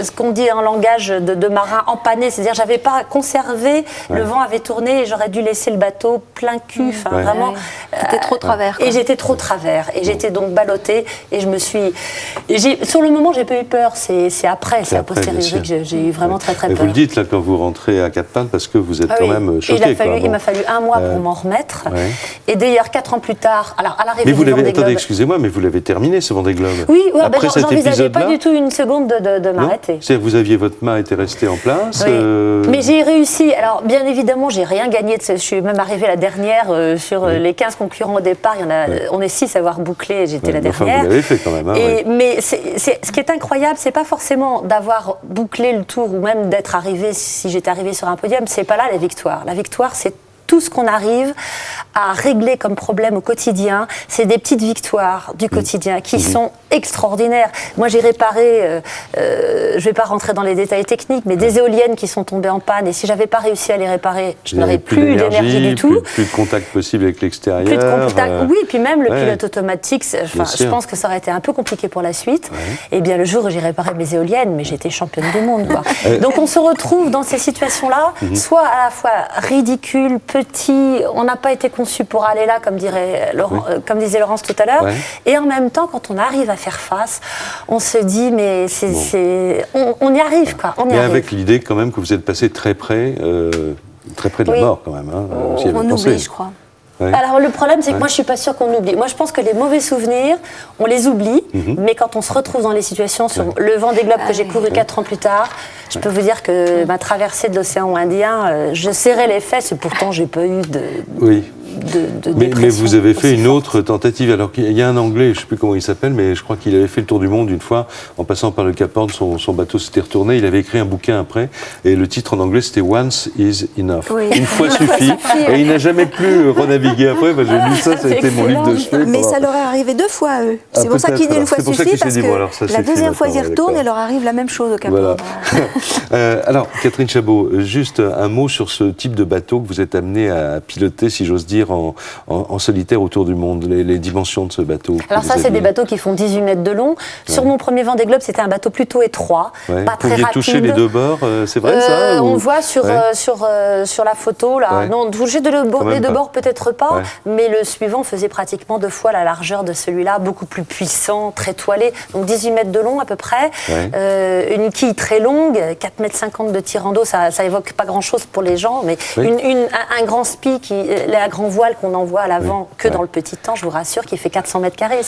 ce qu'on dit en langage de marin empanné, c'est-à-dire j'avais pas conservé. Le vent avait tourné et j'aurais dû laisser le bateau plein cul. Enfin, vraiment.
C'était trop travers.
Et j'étais trop travers. Et j'étais donc ballottée. Et je me suis. Sur le moment, j'ai pas eu peur. C'est après, c'est a posteriori que j'ai eu vraiment très peur.
Mais vous le dites là quand vous rentrez à Quatre Pattes parce que vous êtes quand même choqué.
Il m'a fallu 1 mois pour m'en remettre. Et d'ailleurs, 4 ans plus tard, alors à l'arrivée
du Vendée Globe. Attendez, excusez-moi, mais vous l'avez terminé ce Vendée Globe.
Oui, j'envisageais pas du tout une seconde de m'arrêter.
C'est-à-dire vous aviez votre mât était resté en place.
Mais j'ai réussi. Alors bien évidemment, j'ai rien gagné. Je suis même arrivée la dernière sur les 15 concurrents au départ. On est 6 à avoir bouclé. J'étais la dernière.
Enfin, vous l'avez fait quand même.
Mais ce qui est incroyable, c'est pas forcément d'avoir bouclé le tour ou même d'être arrivé. Si j'étais arrivée sur un podium, c'est pas là la victoire. La victoire, c'est tout ce qu'on arrive à régler comme problème au quotidien, c'est des petites victoires du quotidien qui sont extraordinaires. Moi, j'ai réparé, je ne vais pas rentrer dans les détails techniques, mais des éoliennes qui sont tombées en panne, et si je n'avais pas réussi à les réparer, je n'aurais plus d'énergie du tout.
Plus de contact possible avec l'extérieur.
Plus de contact, oui, puis même le pilote automatique, je pense que ça aurait été un peu compliqué pour la suite. Et bien, le jour où j'ai réparé mes éoliennes, mais j'étais championne du monde, quoi. Donc, on se retrouve dans ces situations-là, soit à la fois ridicules, petit, on n'a pas été conçu pour aller là, comme disait Laurence tout à l'heure, et en même temps, quand on arrive à faire face, on se dit, mais on y arrive, quoi. On y arrive.
Avec l'idée quand même que vous êtes passé très près de la mort, quand même. Hein,
on oublie, je crois.
Alors le problème, c'est que moi je suis pas sûre qu'on oublie. Moi je pense que les mauvais souvenirs, on les oublie, mais quand on se retrouve dans les situations, sur le Vendée Globe que j'ai couru 4 ans plus tard, je peux vous dire que ma traversée de l'océan Indien, je serrais les fesses et pourtant j'ai pas eu de
mais vous avez fait une autre tentative. Alors qu'il y a un Anglais, je ne sais plus comment il s'appelle, mais je crois qu'il avait fait le tour du monde une fois, en passant par le Cap Horn, son bateau s'était retourné, il avait écrit un bouquin après, et le titre en anglais c'était Once is enough. Une fois suffit, et il n'a jamais plus renavigué après. J'ai lu ça, ça a été mon livre de chevet.
Mais ça leur est arrivé 2 fois à eux. C'est pour ça qu'il dit une fois suffit, parce que la deuxième fois ils y retournent et leur arrive la même chose au Cap Horn.
Alors, Catherine Chabot, juste un mot sur ce type de bateau que vous êtes amenée à piloter, si j'ose dire, en solitaire autour du monde, les dimensions de ce bateau.
Alors ça, c'est des bateaux qui font 18 mètres de long. Sur mon premier Vendée Globe, c'était un bateau plutôt étroit, pas très rapide.
Toucher les 2 bords, c'est vrai ça
On le voit sur la photo, là. Non, toucher les 2 bords, peut-être pas, mais le suivant faisait pratiquement 2 fois la largeur de celui-là, beaucoup plus puissant, très toilé. Donc 18 mètres de long à peu près, une quille très longue, 4,50 m de tirant d'eau, ça évoque pas grand-chose pour les gens, mais un grand spi, la grand voile qu'on envoie à l'avant que dans le petit temps, je vous rassure qu'il fait 400 mètres carrés.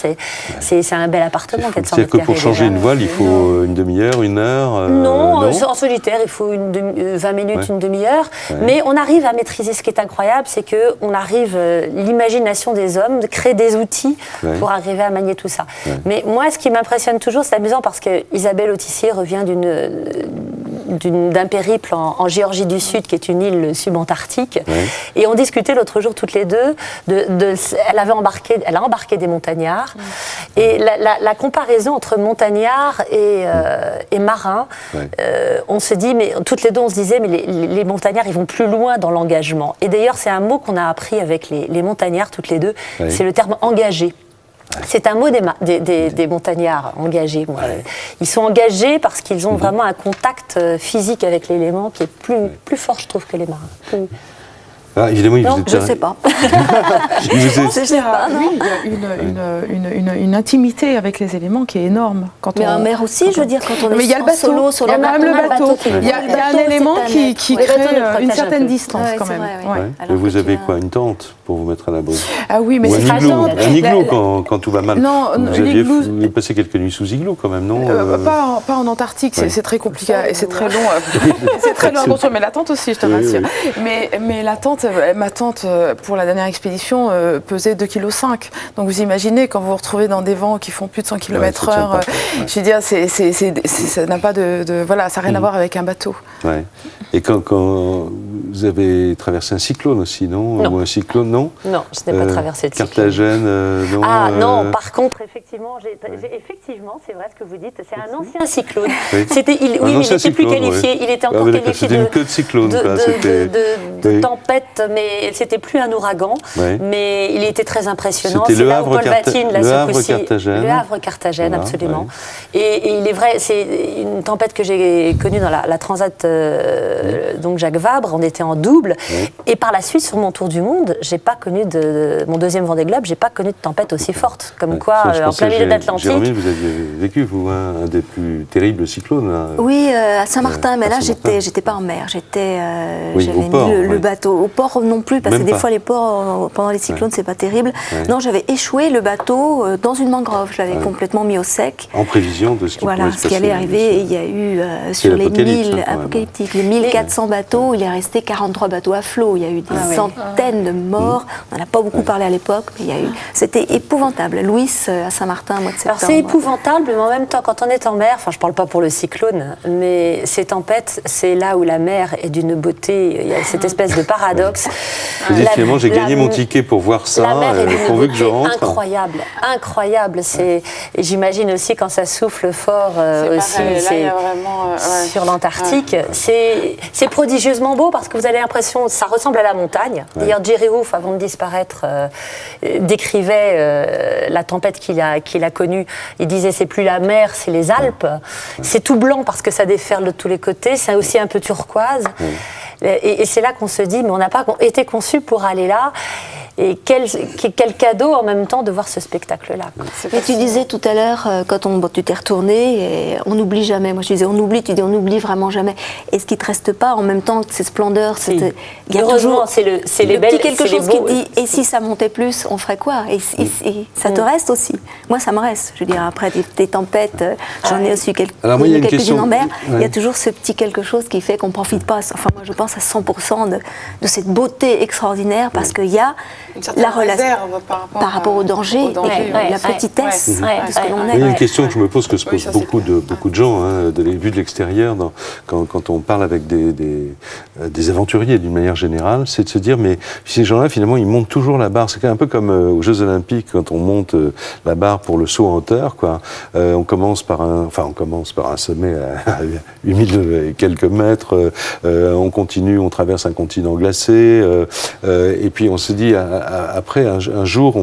C'est un bel appartement, 400 mètres carrés.
C'est-à-dire que pour changer une voile, il faut une demi-heure, une heure
non, en solitaire, il faut 20 minutes, une demi-heure. Mais on arrive à maîtriser. Ce qui est incroyable, c'est qu'on arrive, l'imagination des hommes, de créer des outils pour arriver à manier tout ça. Mais moi, ce qui m'impressionne toujours, c'est amusant parce que Isabelle Autissier revient d'un périple en Géorgie du Sud, qui est une île subantarctique. Et on discutait l'autre jour toutes les deux. Elle a embarqué des montagnards. Et la comparaison entre montagnards et marins, on se dit, mais toutes les deux, on se disait, mais les montagnards, ils vont plus loin dans l'engagement. Et d'ailleurs, c'est un mot qu'on a appris avec les montagnards toutes les deux. C'est le terme engagé. C'est un mot des montagnards engagés. Ils sont engagés parce qu'ils ont vraiment un contact physique avec l'élément qui est plus fort, je trouve, que les marins.
Ah, évidemment,
non, je ne sais pas.
Oui, il y a une intimité avec les éléments qui est énorme.
Mais en mer aussi, je veux dire, quand on est
mais il y a le bateau,
solo sur
le bateau. Il y a un élément qui crée une certaine distance quand même.
Mais vous avez quoi, une tente pour vous mettre à l'abri?
Ah oui, mais
c'est un igloo quand tout va mal.
Non,
vous avez passé quelques nuits sous igloo quand même, non?
Pas en Antarctique, c'est très compliqué et c'est très long. C'est très long à construire, mais la tente aussi, je te rassure. Mais la tente, ma tente pour la dernière expédition pesait 2,5 kg. Donc vous imaginez quand vous vous retrouvez dans des vents qui font plus de 100 km/h, je veux dire, ça n'a pas voilà, ça n'a rien à voir avec un bateau.
Ouais. Et quand vous avez traversé un cyclone aussi, non? Ou un cyclone, non?
Non, je n'ai pas traversé de cyclone.
Carthagène, non?
Ah non, par contre, effectivement, c'est vrai ce que vous dites, c'est un ancien cyclone.
Oui,
mais il n'était plus qualifié, il était encore qualifié
c'était une queue de cyclone,
de tempête, mais c'était plus un ouragan, mais il était très impressionnant.
C'était
le Havre-Carthagène. Le Havre-Carthagène,
voilà,
absolument. Et il est vrai, c'est une tempête que j'ai connue dans la Transat donc Jacques Vabre, on était en double, et par la suite, sur mon tour du monde, j'ai pas connu mon deuxième Vendée Globe, j'ai pas connu de tempête aussi forte, comme quoi, en plein milieu de l'Atlantique.
Jérémy, vous aviez vécu, vous, un des plus terribles cyclones.
Oui, à Saint-Martin, mais là, j'étais pas en mer, j'avais mis le bateau. Au port non plus, parce que des fois, les ports, pendant les cyclones, c'est pas terrible. Non, j'avais échoué le bateau dans une mangrove, je l'avais complètement mis au sec.
En prévision de ce qui pouvait se passer.
Voilà, ce qui allait arriver, et il y a eu, sur les 1400 bateaux, il est resté 43 bateaux à flot, il y a eu des centaines de morts, on n'en a pas beaucoup parlé à l'époque, mais c'était épouvantable. Louis, à Saint-Martin, mois de septembre.
Alors c'est épouvantable, mais en même temps, quand on est en mer, enfin je ne parle pas pour le cyclone, mais ces tempêtes, c'est là où la mer est d'une beauté, il y a cette espèce de paradoxe.
Finalement, j'ai gagné mon ticket pour voir ça, pourvu que je rentre.
Incroyable. J'imagine aussi quand ça souffle fort aussi, sur l'Antarctique. C'est prodigieusement beau parce que vous avez l'impression, ça ressemble à la montagne. D'ailleurs, Jerry Roof, avant de disparaître, décrivait la tempête qu'il a connue. Il disait, c'est plus la mer, c'est les Alpes. C'est tout blanc parce que ça déferle de tous les côtés. C'est aussi un peu turquoise. Et c'est là qu'on se dit, mais on n'a pas été conçu pour aller là. Et quel cadeau en même temps de voir ce spectacle-là.
Et tu disais tout à l'heure, quand tu t'es retourné, et on n'oublie jamais. Moi je disais on oublie, tu dis on n'oublie vraiment jamais. Et ce qui ne te reste pas en même temps, ces splendeurs, il y a toujours
c'est les belles,
petit quelque chose qui dit et si ça montait plus, on ferait quoi? Et ça te reste aussi. Moi ça me reste. Je veux dire après des tempêtes, j'en ai aussi quelques-unes en mer. Il y a toujours ce petit quelque chose qui fait qu'on ne profite pas. Enfin moi je pense à 100% de cette beauté extraordinaire parce qu'il y a la relation par rapport au danger, et la petitesse de ce que l'on est.
Il y a une question que je me pose, que se posent beaucoup de gens, vu de l'extérieur, quand on parle avec des aventuriers d'une manière générale, c'est de se dire, mais ces gens-là, finalement, ils montent toujours la barre. C'est un peu comme aux Jeux Olympiques, quand on monte la barre pour le saut en hauteur, quoi. On commence par un sommet à 8000 et quelques mètres, on continue, on traverse un continent glacé, et puis on se dit, après, un jour,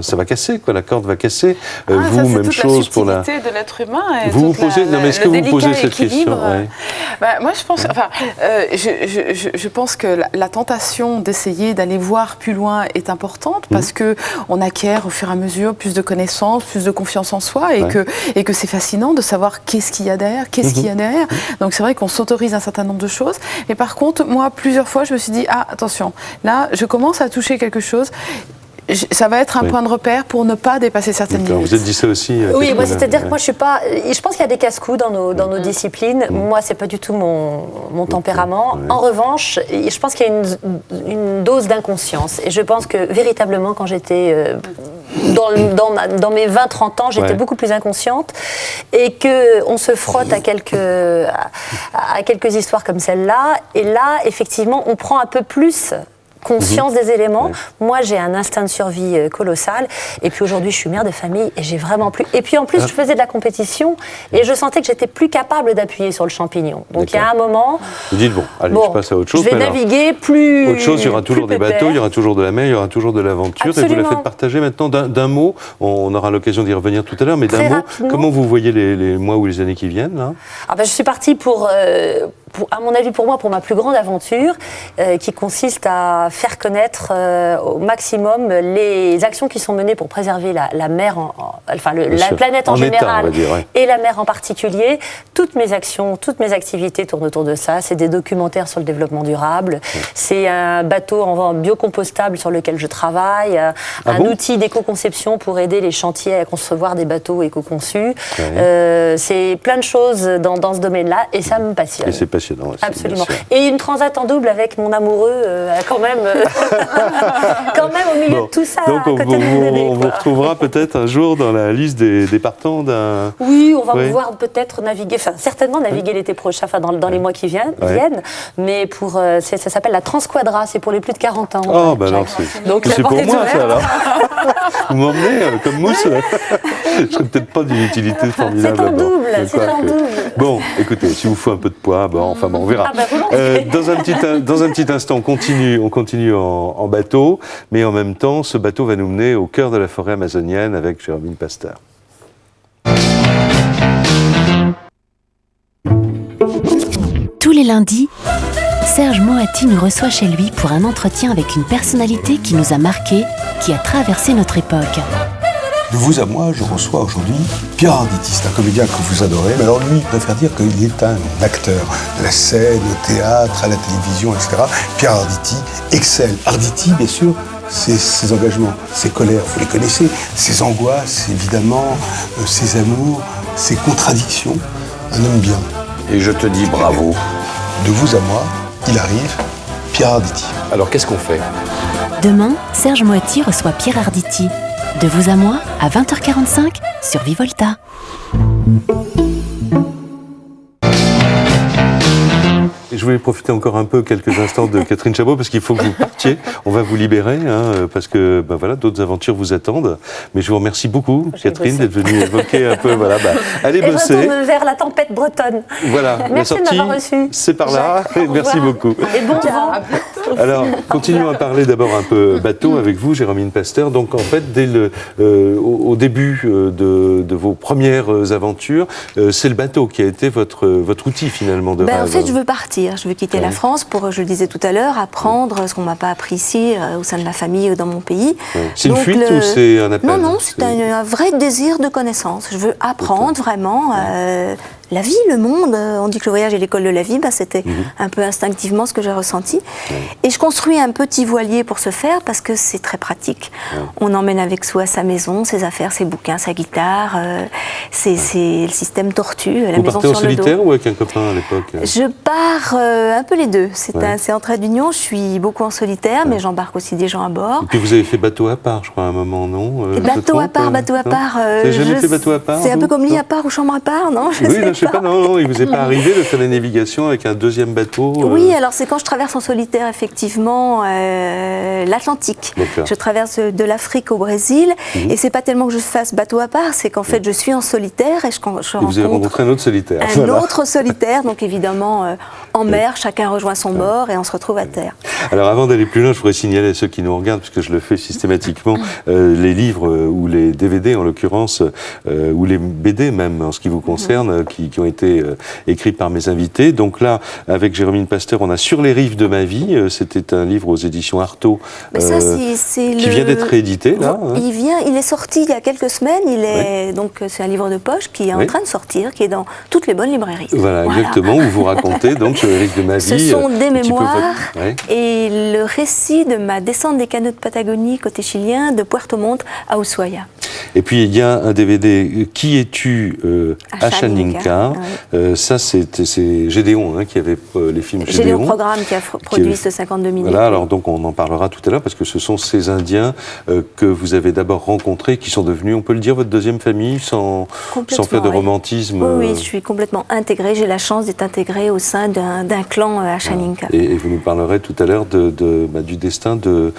ça va casser, quoi, la corde va casser.
Vous, même chose pour la
subtilité
de l'être humain.
Vous posez, non, mais est-ce que vous posez cette question?
Moi, je pense, je pense que la tentation d'essayer d'aller voir plus loin est importante parce que on acquiert au fur et à mesure plus de connaissances, plus de confiance en soi, et que c'est fascinant de savoir qu'est-ce qu'il y a derrière, Donc c'est vrai qu'on s'autorise un certain nombre de choses, mais par contre, contre, moi, plusieurs fois, je me suis dit, ah, attention, là, je commence à toucher quelque chose. Ça va être un point de repère pour ne pas dépasser certaines limites.
Vous êtes dit ça aussi?
Oui, moi, c'est-à-dire que moi, je suis pas. Je pense qu'il y a des casse-coups dans nos disciplines. Moi, c'est pas du tout mon tempérament. En revanche, je pense qu'il y a une dose d'inconscience. Et je pense que véritablement, quand j'étais dans mes 20-30 ans, j'étais beaucoup plus inconsciente, et qu'on se frotte à quelques histoires comme celle-là. Et là, effectivement, on prend un peu plus conscience des éléments. Moi, j'ai un instinct de survie colossal. Et puis aujourd'hui, je suis mère de famille et j'ai vraiment plus. Et puis en plus, je faisais de la compétition et je sentais que j'étais plus capable d'appuyer sur le champignon. Donc il y a un moment.
Vous dites, bon, allez, je passe à autre chose.
Je vais naviguer plus.
Autre chose, il y aura toujours des bateaux, il y aura toujours de la mer, il y aura toujours de l'aventure. Et vous la faites partager maintenant d'un mot. On aura l'occasion d'y revenir tout à l'heure, mais d'un mot. Comment vous voyez les mois ou les années qui viennent là?
Je suis partie pour, à mon avis, pour ma plus grande aventure, qui consiste à faire connaître au maximum les actions qui sont menées pour préserver la mer, la planète en général, et la mer en particulier. Toutes mes actions, toutes mes activités tournent autour de ça. C'est des documentaires sur le développement durable. C'est un bateau en biocompostable sur lequel je travaille, un outil d'éco-conception pour aider les chantiers à concevoir des bateaux éco-conçus. C'est plein de choses dans ce domaine-là, et ça me passionne.
Et c'est passionnant.
Absolument. Et une transat en double avec mon amoureux, quand même au milieu de tout ça.
Donc on vous retrouvera peut-être un jour dans la liste des partants d'un...
Oui, on va pouvoir peut-être naviguer, certainement naviguer l'été prochain, dans les mois qui viennent. Mais ça s'appelle la Transquadra, c'est pour les plus de 40 ans.
Oh, bah alors c'est pour moi ça alors. Vous m'emmenez comme mousse. Je serais peut-être pas d'une utilité formidable.
C'est en double.
Bon, écoutez, si vous faut un peu de poids, on verra. Dans un petit instant, on continue en bateau, mais en même temps, ce bateau va nous mener au cœur de la forêt amazonienne avec Jérôme Pasteur.
Tous les lundis, Serge Moati nous reçoit chez lui pour un entretien avec une personnalité qui nous a marqués, qui a traversé notre époque.
De vous à moi, je reçois aujourd'hui Pierre Arditi, c'est un comédien que vous adorez. Mais alors lui, je préfère dire qu'il est un acteur de la scène, au théâtre, à la télévision, etc. Pierre Arditi excelle. Arditi, bien sûr, c'est ses engagements, ses colères, vous les connaissez, ses angoisses, évidemment, ses amours, ses contradictions. Un homme bien.
Et je te dis bravo.
De vous à moi, il arrive, Pierre Arditi.
Alors qu'est-ce qu'on fait?
Demain, Serge Moati reçoit Pierre Arditi. De vous à moi, à 20h45, sur Vivolta.
Je voulais profiter encore un peu, quelques instants, de Catherine Chabot, parce qu'il faut que vous partiez. On va vous libérer, parce que d'autres aventures vous attendent. Mais je vous remercie beaucoup, Catherine, d'être venue évoquer un peu. Allez bosser.
Et retourne vers la tempête bretonne.
Voilà,
merci
la sortie,
de m'avoir reçu.
C'est par là. Merci beaucoup.
Et bon vent.
Alors, continuons à parler d'abord un peu bateau avec vous, Jérôme Pasteur. Donc, en fait, au début de vos premières aventures, c'est le bateau qui a été votre outil, finalement, de rêve.
En fait, je veux partir. Je veux quitter la France pour, je le disais tout à l'heure, apprendre ce qu'on ne m'a pas appris ici, au sein de ma famille, dans mon pays.
C'est une fuite ou c'est un appel?
Non, c'est un vrai désir de connaissance. Je veux apprendre vraiment la vie, le monde. On dit que le voyage est l'école de la vie, c'était un peu instinctivement ce que j'ai ressenti. Et je construis un petit voilier pour ce faire parce que c'est très pratique. On emmène avec soi sa maison, ses affaires, ses bouquins, sa guitare. C'est le système tortue, la maison sur le dos. Vous partez en
solitaire ou avec un copain à l'époque?
Je pars un peu les deux. C'est un trait d'union. Je suis beaucoup en solitaire, mais j'embarque aussi des gens à bord.
Et puis vous avez fait bateau à part, je crois, à un moment, non?
Bateau à part.
Vous n'avez jamais fait bateau à part?
C'est un peu comme lit à part ou chambre à part, non?
Je sais pas. Non, il vous est pas arrivé de faire la navigation avec un deuxième bateau?
Oui, alors c'est quand je traverse en solitaire, effectivement, l'Atlantique. Je traverse de l'Afrique au Brésil, et c'est pas tellement que je fasse bateau à part, c'est qu'en fait je suis en solitaire et je rencontre
vous avez rencontré un autre solitaire.
Un autre solitaire, donc évidemment en mer, chacun rejoint son bord et on se retrouve à terre.
Alors avant d'aller plus loin, je voudrais signaler à ceux qui nous regardent, puisque je le fais systématiquement, les livres ou les DVD en l'occurrence, ou les BD même en ce qui vous concerne, qui ont été écrits par mes invités. Donc là, avec Jérôme Pasteur, on a Sur les rives de ma vie. C'était un livre aux éditions Artaud qui vient d'être réédité. Là,
il est sorti il y a quelques semaines. Donc c'est un livre de poche qui est en train de sortir, qui est dans toutes les bonnes librairies.
Voilà, exactement, où vous racontez donc ce sur les risques de ma vie.
Ce sont des mémoires et le récit de ma descente des canaux de Patagonie côté chilien, de Puerto Montt à Ushuaia.
Et puis il y a un DVD, Qui es-tu Achaninka. Ça c'est Gédéon qui avait les films Gédéon.
Gédéon Programme qui a produit ce 52 minutes.
Voilà, alors donc on en parlera tout à l'heure parce que ce sont ces Indiens que vous avez d'abord rencontrés, qui sont devenus, on peut le dire, votre deuxième famille, sans faire de romantisme.
Oui, je suis complètement intégrée. J'ai la chance d'être intégrée au sein d'un clan Achaninka.
Et vous nous parlerez tout à l'heure du destin de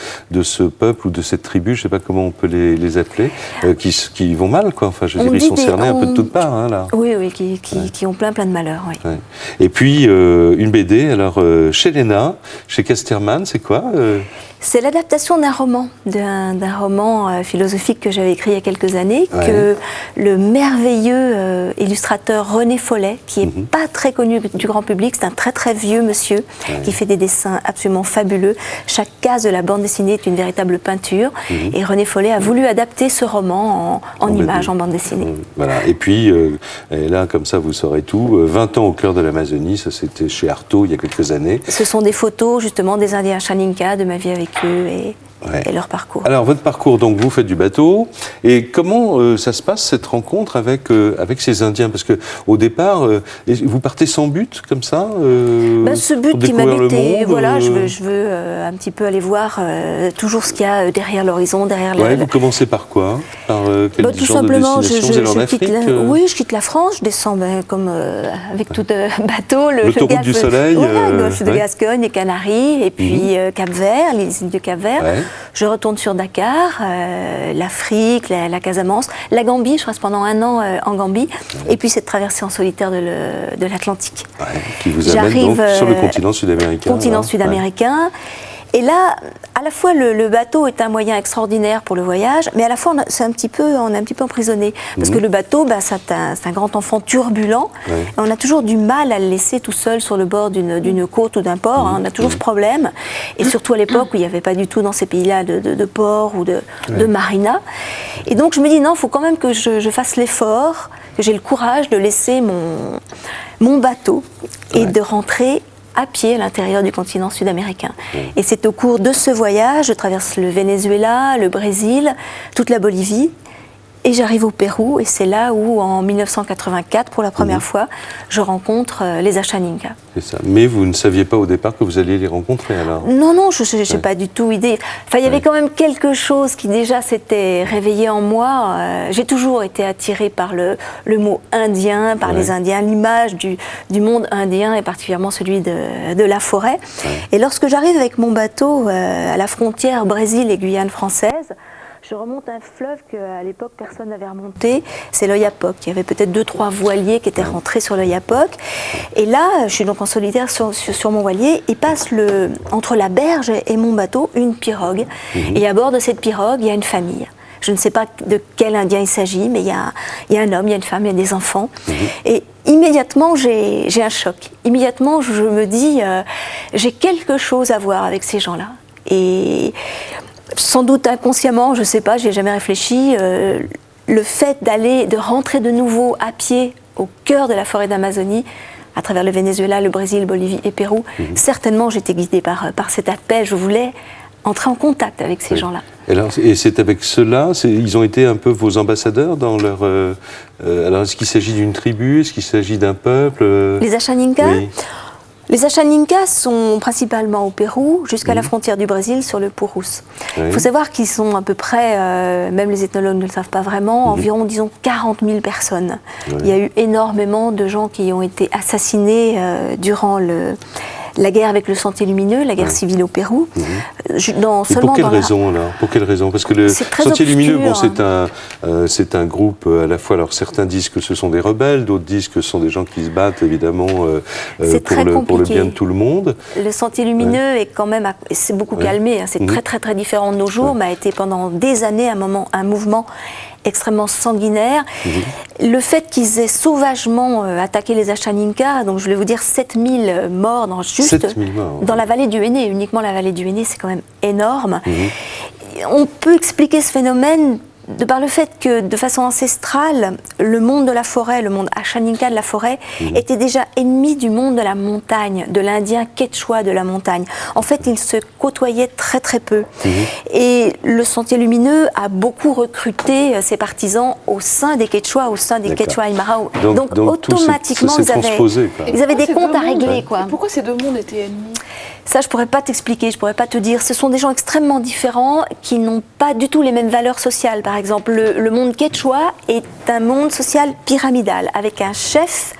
ce peuple ou de cette tribu, je ne sais pas comment on peut les appeler, qui vont mal, quoi. Enfin, je veux dire, ils sont cernés un peu de toutes parts, là.
Oui, qui ont plein de malheurs, oui.
Ouais. Et puis, une BD, alors, chez Léna, chez Casterman, c'est quoi
C'est l'adaptation d'un roman philosophique que j'avais écrit il y a quelques années, que le merveilleux illustrateur René Follet, qui n'est pas très connu du grand public, c'est un très très vieux monsieur qui fait des dessins absolument fabuleux. Chaque case de la bande dessinée est une véritable peinture, et René Follet a voulu adapter ce roman en images, en bande dessinée.
Voilà. Et puis, et là, comme ça, vous saurez tout, 20 ans au cœur de l'Amazonie, ça c'était chez Artaud il y a quelques années.
Ce sont des photos justement des Indiens Achaninka, de ma vie avec eux et leur parcours.
Alors, votre parcours, donc vous faites du bateau, et comment ça se passe, cette rencontre avec ces Indiens? Parce qu'au départ, vous partez sans but, comme ça
ce but qui m'habitait, voilà, je veux un petit peu aller voir toujours ce qu'il y a derrière l'horizon, derrière
vous commencez par quoi? Par quel
tout
genre
simplement,
de destination?
je quitte la France, je descends comme avec tout bateau,
l'autoroute du soleil,
le golfe de Gascogne, les Canaries, et puis Cap-Vert, les îles de Cap-Vert. Je retourne sur Dakar, l'Afrique, la Casamance, la Gambie, je reste pendant 1 an en Gambie, et puis cette traversée en solitaire de l'Atlantique.
Qui vous amène donc sur le continent sud-américain.
Et là, à la fois, le bateau est un moyen extraordinaire pour le voyage, mais à la fois, on est un petit peu emprisonné. Parce que le bateau, c'est un grand enfant turbulent. Et on a toujours du mal à le laisser tout seul sur le bord d'une côte ou d'un port. On a toujours ce problème. Et surtout à l'époque où il n'y avait pas du tout dans ces pays-là de port ou de marina. Et donc, je me dis, non, il faut quand même que je fasse l'effort, que j'ai le courage de laisser mon bateau et de rentrer à pied à l'intérieur du continent sud-américain. Et c'est au cours de ce voyage, je traverse le Venezuela, le Brésil, toute la Bolivie, et j'arrive au Pérou, et c'est là où, en 1984, pour la première fois, je rencontre les Achaninka.
C'est ça. Mais vous ne saviez pas au départ que vous alliez les rencontrer, alors?
Non, je n'ai pas du tout idée. Enfin, il y avait quand même quelque chose qui déjà s'était réveillé en moi. J'ai toujours été attirée par le mot indien, par les Indiens, l'image du monde indien, et particulièrement celui de la forêt. Et lorsque j'arrive avec mon bateau à la frontière Brésil et Guyane française, je remonte un fleuve qu'à l'époque personne n'avait remonté, c'est l'Oyapock. Il y avait peut-être 2-3 voiliers qui étaient rentrés sur l'Oyapock. Et là, je suis donc en solitaire sur mon voilier, et passe entre la berge et mon bateau une pirogue. Et à bord de cette pirogue, il y a une famille. Je ne sais pas de quel Indien il s'agit, mais il y a un homme, il y a une femme, il y a des enfants. Et immédiatement, j'ai un choc. Immédiatement, je me dis, j'ai quelque chose à voir avec ces gens-là. Et sans doute inconsciemment, je ne sais pas, je n'y ai jamais réfléchi, le fait de rentrer de nouveau à pied au cœur de la forêt d'Amazonie, à travers le Venezuela, le Brésil, Bolivie et Pérou, certainement j'étais guidée par cet appel, je voulais entrer en contact avec ces gens-là.
Et c'est avec ceux-là, ils ont été un peu vos ambassadeurs dans leur... alors est-ce qu'il s'agit d'une tribu, est-ce qu'il s'agit d'un peuple
Les Achaninka? Les Achaninka sont principalement au Pérou, jusqu'à la frontière du Brésil, sur le Purus. Il faut savoir qu'ils sont à peu près, même les ethnologues ne le savent pas vraiment, environ, disons, 40 000 personnes. Il y a eu énormément de gens qui ont été assassinés durant la guerre avec le Sentier Lumineux, la guerre civile au Pérou.
Pour quelle raison, alors? Pour quelle raison? Parce que le Sentier Lumineux, c'est un groupe à la fois. Alors certains disent que ce sont des rebelles, d'autres disent que ce sont des gens qui se battent évidemment pour le bien de tout le monde.
Le Sentier Lumineux est quand même, c'est beaucoup calmé. C'est très très très différent de nos jours, mais a été pendant des années un mouvement extrêmement sanguinaire. Le fait qu'ils aient sauvagement attaqué les Achaninka, donc je voulais vous dire 7000 morts dans la vallée du Héné, uniquement la vallée du Héné, c'est quand même énorme. On peut expliquer ce phénomène de par le fait que, de façon ancestrale, le monde de la forêt, le monde Ashaninka de la forêt, était déjà ennemi du monde de la montagne, de l'Indien quechua de la montagne. En fait, ils se côtoyaient très très peu. Et le Sentier Lumineux a beaucoup recruté ses partisans au sein des Quechua, au sein des Quechua Aymara. Donc automatiquement, ils avaient des comptes à régler. Quoi.
Pourquoi ces deux mondes étaient ennemis?
Ça, je ne pourrais pas t'expliquer, je ne pourrais pas te dire. Ce sont des gens extrêmement différents qui n'ont pas du tout les mêmes valeurs sociales. Par exemple, le monde quechua est un monde social pyramidal, avec un chef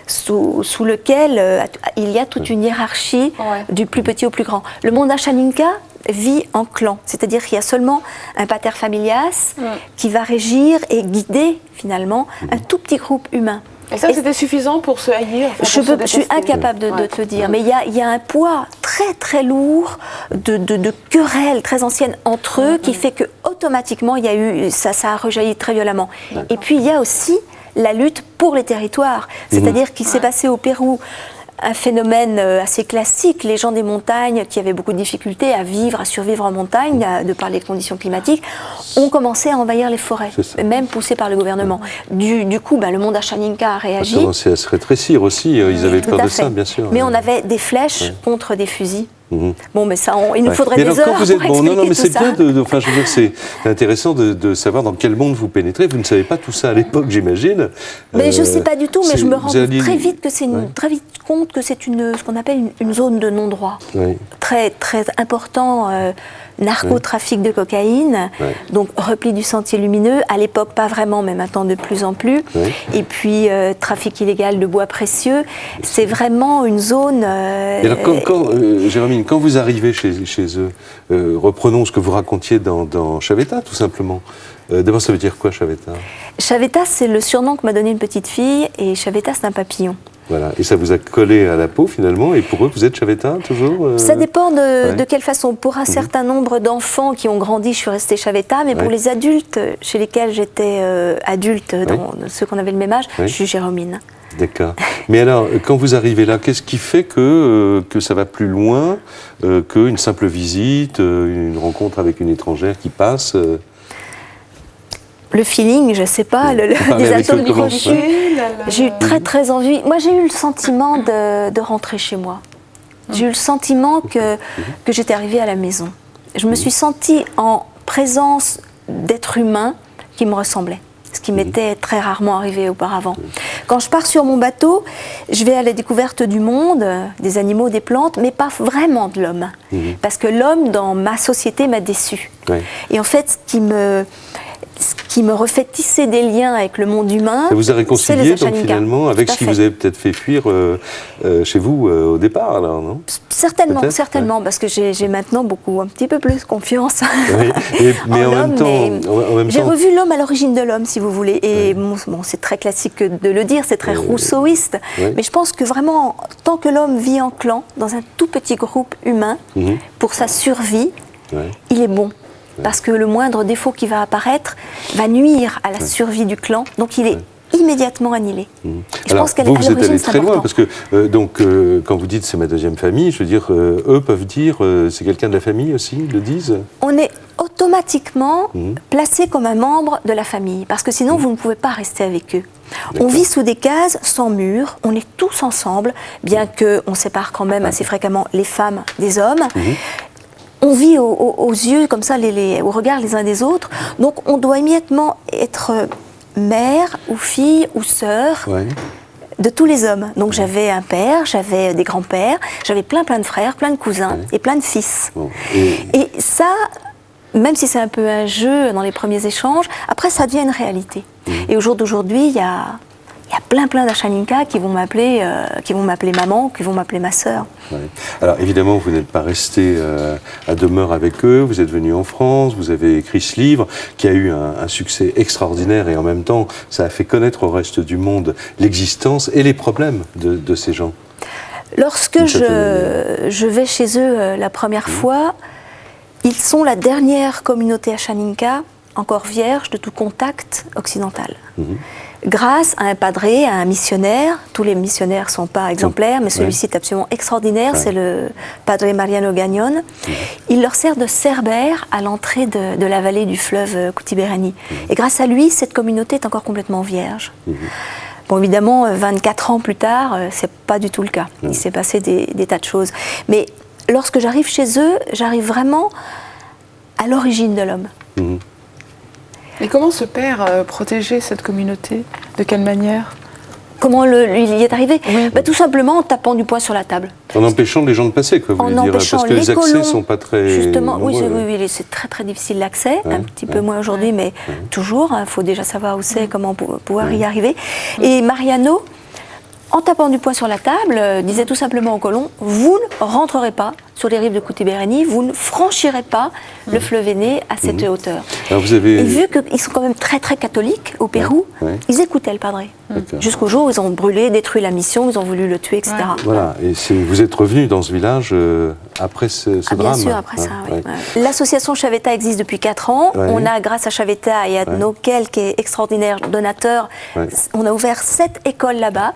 sous lequel il y a toute une hiérarchie du plus petit au plus grand. Le monde Ashaninka vit en clan, c'est-à-dire qu'il y a seulement un pater familias qui va régir et guider, finalement, un tout petit groupe humain.
Et ça, c'était suffisant pour se haïr?
Je suis incapable de te le dire, mais il y a un poids très très lourd de querelles très anciennes entre eux qui fait que automatiquement ça a rejailli très violemment. Et puis il y a aussi la lutte pour les territoires, c'est-à-dire qu'il s'est passé au Pérou un phénomène assez classique. Les gens des montagnes, qui avaient beaucoup de difficultés à vivre, à survivre en montagne, de par les conditions climatiques, ont commencé à envahir les forêts, même poussés par le gouvernement. Du coup, le monde Ashaninka a réagi.
A commencé à se rétrécir aussi, ils avaient peur de ça, bien sûr.
Mais on avait des flèches contre des fusils. Bon, mais ça, il nous faudrait des heures pour expliquer
non, mais c'est
ça.
bien, enfin, je veux dire, c'est intéressant de savoir dans quel monde vous pénétrez. Vous ne savez pas tout ça à l'époque, j'imagine.
Mais je ne sais pas du tout, mais je me rends très vite compte que c'est ce qu'on appelle une zone de non-droit. Très, très important, narcotrafic de cocaïne, donc repli du Sentier Lumineux, à l'époque pas vraiment, mais maintenant de plus en plus, et puis trafic illégal de bois précieux. C'est vraiment une zone...
Et alors, Jérémine, quand vous arrivez chez eux, reprenons ce que vous racontiez dans Chaveta, tout simplement. D'abord, ça veut dire quoi, Chaveta?
Chaveta, c'est le surnom que m'a donné une petite fille, et Chaveta, c'est un papillon.
Voilà, et ça vous a collé à la peau finalement, et pour eux, vous êtes Chaveta toujours
Ça dépend de quelle façon. Pour un certain nombre d'enfants qui ont grandi, je suis restée Chaveta, mais pour les adultes chez lesquels j'étais adulte, dans ceux qu'on avait le même âge, je suis Jérômine.
D'accord. Mais alors, quand vous arrivez là, qu'est-ce qui fait que ça va plus loin qu'une simple visite, une rencontre avec une étrangère qui passe
Le feeling, je sais pas, des atomes du reçu. J'ai eu très très envie. Moi, j'ai eu le sentiment de rentrer chez moi. J'ai eu le sentiment que j'étais arrivée à la maison. Je me suis sentie en présence d'êtres humains qui me ressemblaient, ce qui m'était très rarement arrivé auparavant. Quand je pars sur mon bateau, je vais à la découverte du monde, des animaux, des plantes, mais pas vraiment de l'homme. Parce que l'homme, dans ma société, m'a déçue. Et en fait, ce qui me refait tisser des liens avec le monde humain.
Ça vous a réconcilié donc finalement avec ce qui vous avait peut-être fait fuir chez vous au départ, alors, non?
Certainement, parce que j'ai maintenant un petit peu plus confiance.
Mais en même temps,
j'ai revu l'homme à l'origine de l'homme, si vous voulez. Et c'est très classique de le dire, c'est très rousseauiste. Mais je pense que vraiment, tant que l'homme vit en clan, dans un tout petit groupe humain, pour sa survie, il est bon. Parce que le moindre défaut qui va apparaître va nuire à la survie du clan, donc il est immédiatement annihilé.
Je pense qu'à l'origine, vous êtes allé très loin, parce que quand vous dites c'est ma deuxième famille, je veux dire, eux peuvent dire c'est quelqu'un de la famille aussi, ils le disent?
On est automatiquement placé comme un membre de la famille, parce que sinon vous ne pouvez pas rester avec eux. On vit sous des cases sans murs, on est tous ensemble, bien qu'on sépare quand même assez fréquemment les femmes des hommes. On vit aux yeux, comme ça, au regard les uns des autres. Donc, on doit immédiatement être mère ou fille ou sœur de tous les hommes. Donc, j'avais un père, j'avais des grands-pères, j'avais plein de frères, plein de cousins et plein de fils. Et ça, même si c'est un peu un jeu dans les premiers échanges, après, ça devient une réalité. Et au jour d'aujourd'hui, il y a plein d'Ashaninka qui vont m'appeler maman, qui vont m'appeler ma sœur.
Alors évidemment, vous n'êtes pas resté à demeure avec eux, vous êtes venu en France, vous avez écrit ce livre qui a eu un succès extraordinaire et en même temps, ça a fait connaître au reste du monde l'existence et les problèmes de ces gens.
Lorsque je vais chez eux la première fois, ils sont la dernière communauté Ashaninka encore vierge de tout contact occidental. grâce à un padré, à un missionnaire. Tous les missionnaires ne sont pas exemplaires, mais celui-ci est absolument extraordinaire, c'est le padré Mariano Gagnon. Il leur sert de cerbère à l'entrée de la vallée du fleuve Cuti-Bereni. Et grâce à lui, cette communauté est encore complètement vierge. Bon, évidemment, 24 ans plus tard, c'est pas du tout le cas. Il s'est passé des tas de choses. Mais lorsque j'arrive chez eux, j'arrive vraiment à l'origine de l'homme.
Et comment ce père protégeait cette communauté? De quelle manière?
Comment il y est arrivé? Tout simplement en tapant du poing sur la table.
En empêchant les gens de passer, quoi, vous voulez dire, parce que les accès ne sont pas très...
Justement, oui, c'est très très difficile l'accès, un petit peu moins aujourd'hui, mais toujours, il faut déjà savoir où c'est, comment pouvoir y arriver. Et Mariano, en tapant du poing sur la table, disait tout simplement aux colons, vous ne rentrerez pas sur les rives de Cuti-Bereni, vous ne franchirez pas le fleuve Aîné à cette hauteur.
Alors vous avez...
Et vu qu'ils sont quand même très très catholiques au Pérou, ils écoutaient le padré. Jusqu'au jour où ils ont brûlé, détruit la mission, ils ont voulu le tuer, etc.
Voilà, et vous êtes revenu dans ce village après ce drame.
Bien sûr, après ça, oui. L'association Chaveta existe depuis 4 ans. On a, grâce à Chaveta et à Nokel, qui est extraordinaire donateur, on a ouvert 7 écoles là-bas,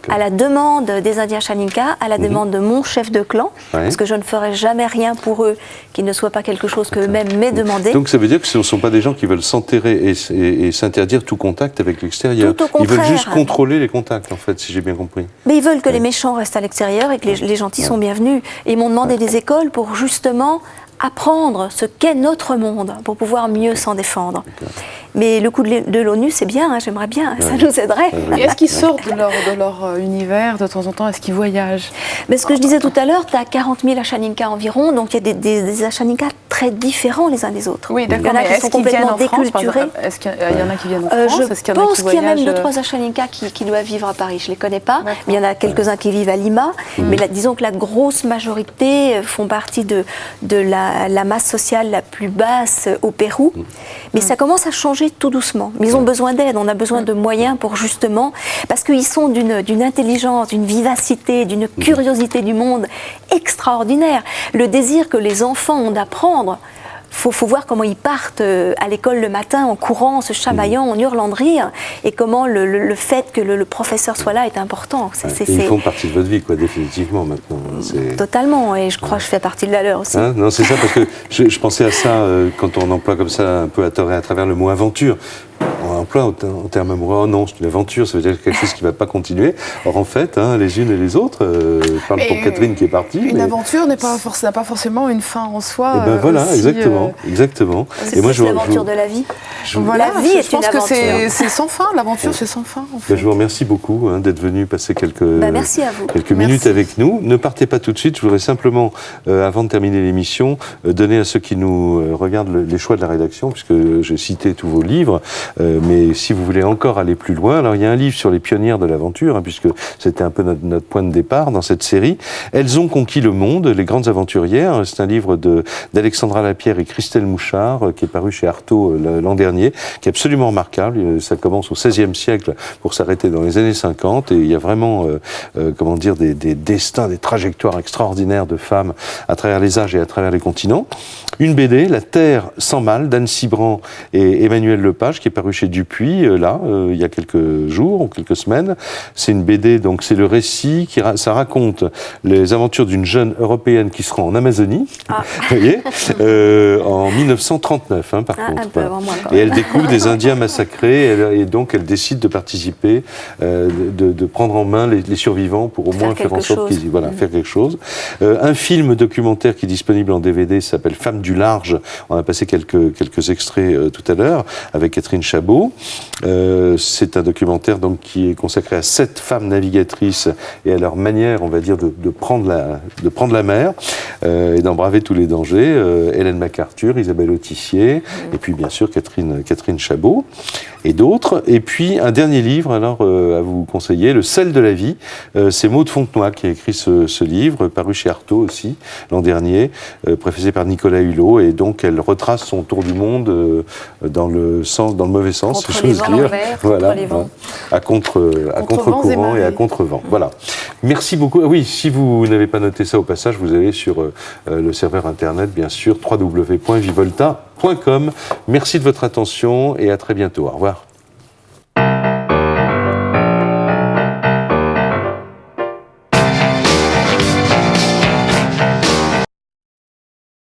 à la demande des Indiens Chaninka, à la demande de mon chef de clan, parce que je ne ferai jamais rien pour eux qui ne soit pas quelque chose qu'eux-mêmes m'aient demandé.
Donc ça veut dire que ce ne sont pas des gens qui veulent s'enterrer et s'interdire tout contact avec l'extérieur.
Tout au contraire.
Ils veulent juste contrôler les contacts, en fait, si j'ai bien compris.
Mais ils veulent que les méchants restent à l'extérieur et que les gentils sont bienvenus. Et ils m'ont demandé des écoles pour justement apprendre ce qu'est notre monde, pour pouvoir mieux s'en défendre. Mais le coup de l'ONU, c'est bien, j'aimerais bien, ça nous aiderait.
Et est-ce qu'ils sortent de leur univers de temps en temps? Est-ce qu'ils voyagent?
Mais ce que je disais tout à l'heure, tu as 40 000 Achaninka environ, donc il y a des Achaninka très différents les uns des autres.
Oui, d'accord.
Il y en a qui sont complètement déculturés.
Est-ce qu'il y en a qui viennent en France?
Je pense qu'il y a même 2-3 Achaninka qui doivent vivre à Paris, je ne les connais pas. Mais il y en a quelques-uns qui vivent à Lima. Mais disons que la grosse majorité font partie de la masse sociale la plus basse au Pérou. Mais ça commence à changer tout doucement. Mais ils ont besoin d'aide, on a besoin de moyens pour justement, parce qu'ils sont d'une intelligence, d'une vivacité, d'une curiosité du monde extraordinaire. Le désir que les enfants ont d'apprendre, faut voir comment ils partent à l'école le matin en courant, en se chamaillant, en hurlant de rire, et comment le fait que le professeur soit là est important.
Ils font partie de votre vie, quoi, définitivement, maintenant.
Totalement, et je crois que je fais partie de la leur aussi.
Non, c'est ça, parce que je pensais à ça quand on emploie comme ça, un peu à tort et à travers le mot aventure. On emploie en termes amoureux, oh non, c'est une aventure, ça veut dire quelque chose qui ne va pas continuer. Or, en fait, les unes et les autres, je parle pour Catherine qui est partie.
Une aventure n'a pas forcément une fin en soi.
Et ben voilà, aussi, exactement.
C'est l'aventure de la vie.
Voilà,
la vie est une aventure.
Je pense que c'est sans fin, l'aventure c'est sans fin. En fait.
Je vous remercie beaucoup d'être venu passer quelques minutes avec nous. Ne partez pas tout de suite, je voudrais simplement, avant de terminer l'émission, donner à ceux qui nous regardent les choix de la rédaction, puisque j'ai cité tous vos livres. Mais si vous voulez encore aller plus loin, alors il y a un livre sur les pionnières de l'aventure, puisque c'était un peu notre point de départ dans cette série. Elles ont conquis le monde, les grandes aventurières. C'est un livre d'Alexandra Lapierre et Christelle Mouchard, qui est paru chez Artaud l'an dernier, qui est absolument remarquable. Ça commence au XVIe siècle pour s'arrêter dans les années 50, et il y a vraiment, des destins, des trajectoires extraordinaires de femmes à travers les âges et à travers les continents. Une BD, La Terre sans mal, d'Anne Cibran et Emmanuel Lepage, qui est paru chez Dupuis, il y a quelques jours ou quelques semaines. C'est une BD, donc c'est le récit, ça raconte les aventures d'une jeune Européenne qui se rend en Amazonie, vous voyez, en 1939, par contre.
Peu avant moi,
et elle découvre des Indiens massacrés, et donc elle décide de participer, de prendre en main les survivants pour au moins faire en sorte qu'ils faire quelque chose. Un film documentaire qui est disponible en DVD s'appelle Femmes du large. On a passé quelques extraits tout à l'heure avec Catherine Chabot. C'est un documentaire donc qui est consacré à 7 femmes navigatrices et à leur manière, on va dire, de prendre la mer et d'embraver tous les dangers. Hélène MacArthur, Isabelle Autissier, et puis bien sûr Catherine Chabot et d'autres. Et puis un dernier livre alors à vous conseiller, Le sel de la vie. C'est Maud Fontenoy qui a écrit ce livre, paru chez Artaud aussi l'an dernier, préfacé par Nicolas Hulot, et donc elle retrace son tour du monde dans le mauvais sens, si j'ose dire. Voilà, à contre-courant et à contre-vent. Voilà. Merci beaucoup. Ah oui, si vous n'avez pas noté ça au passage, vous allez sur le serveur internet, bien sûr, www.vivolta.com. Merci de votre attention et à très bientôt. Au revoir.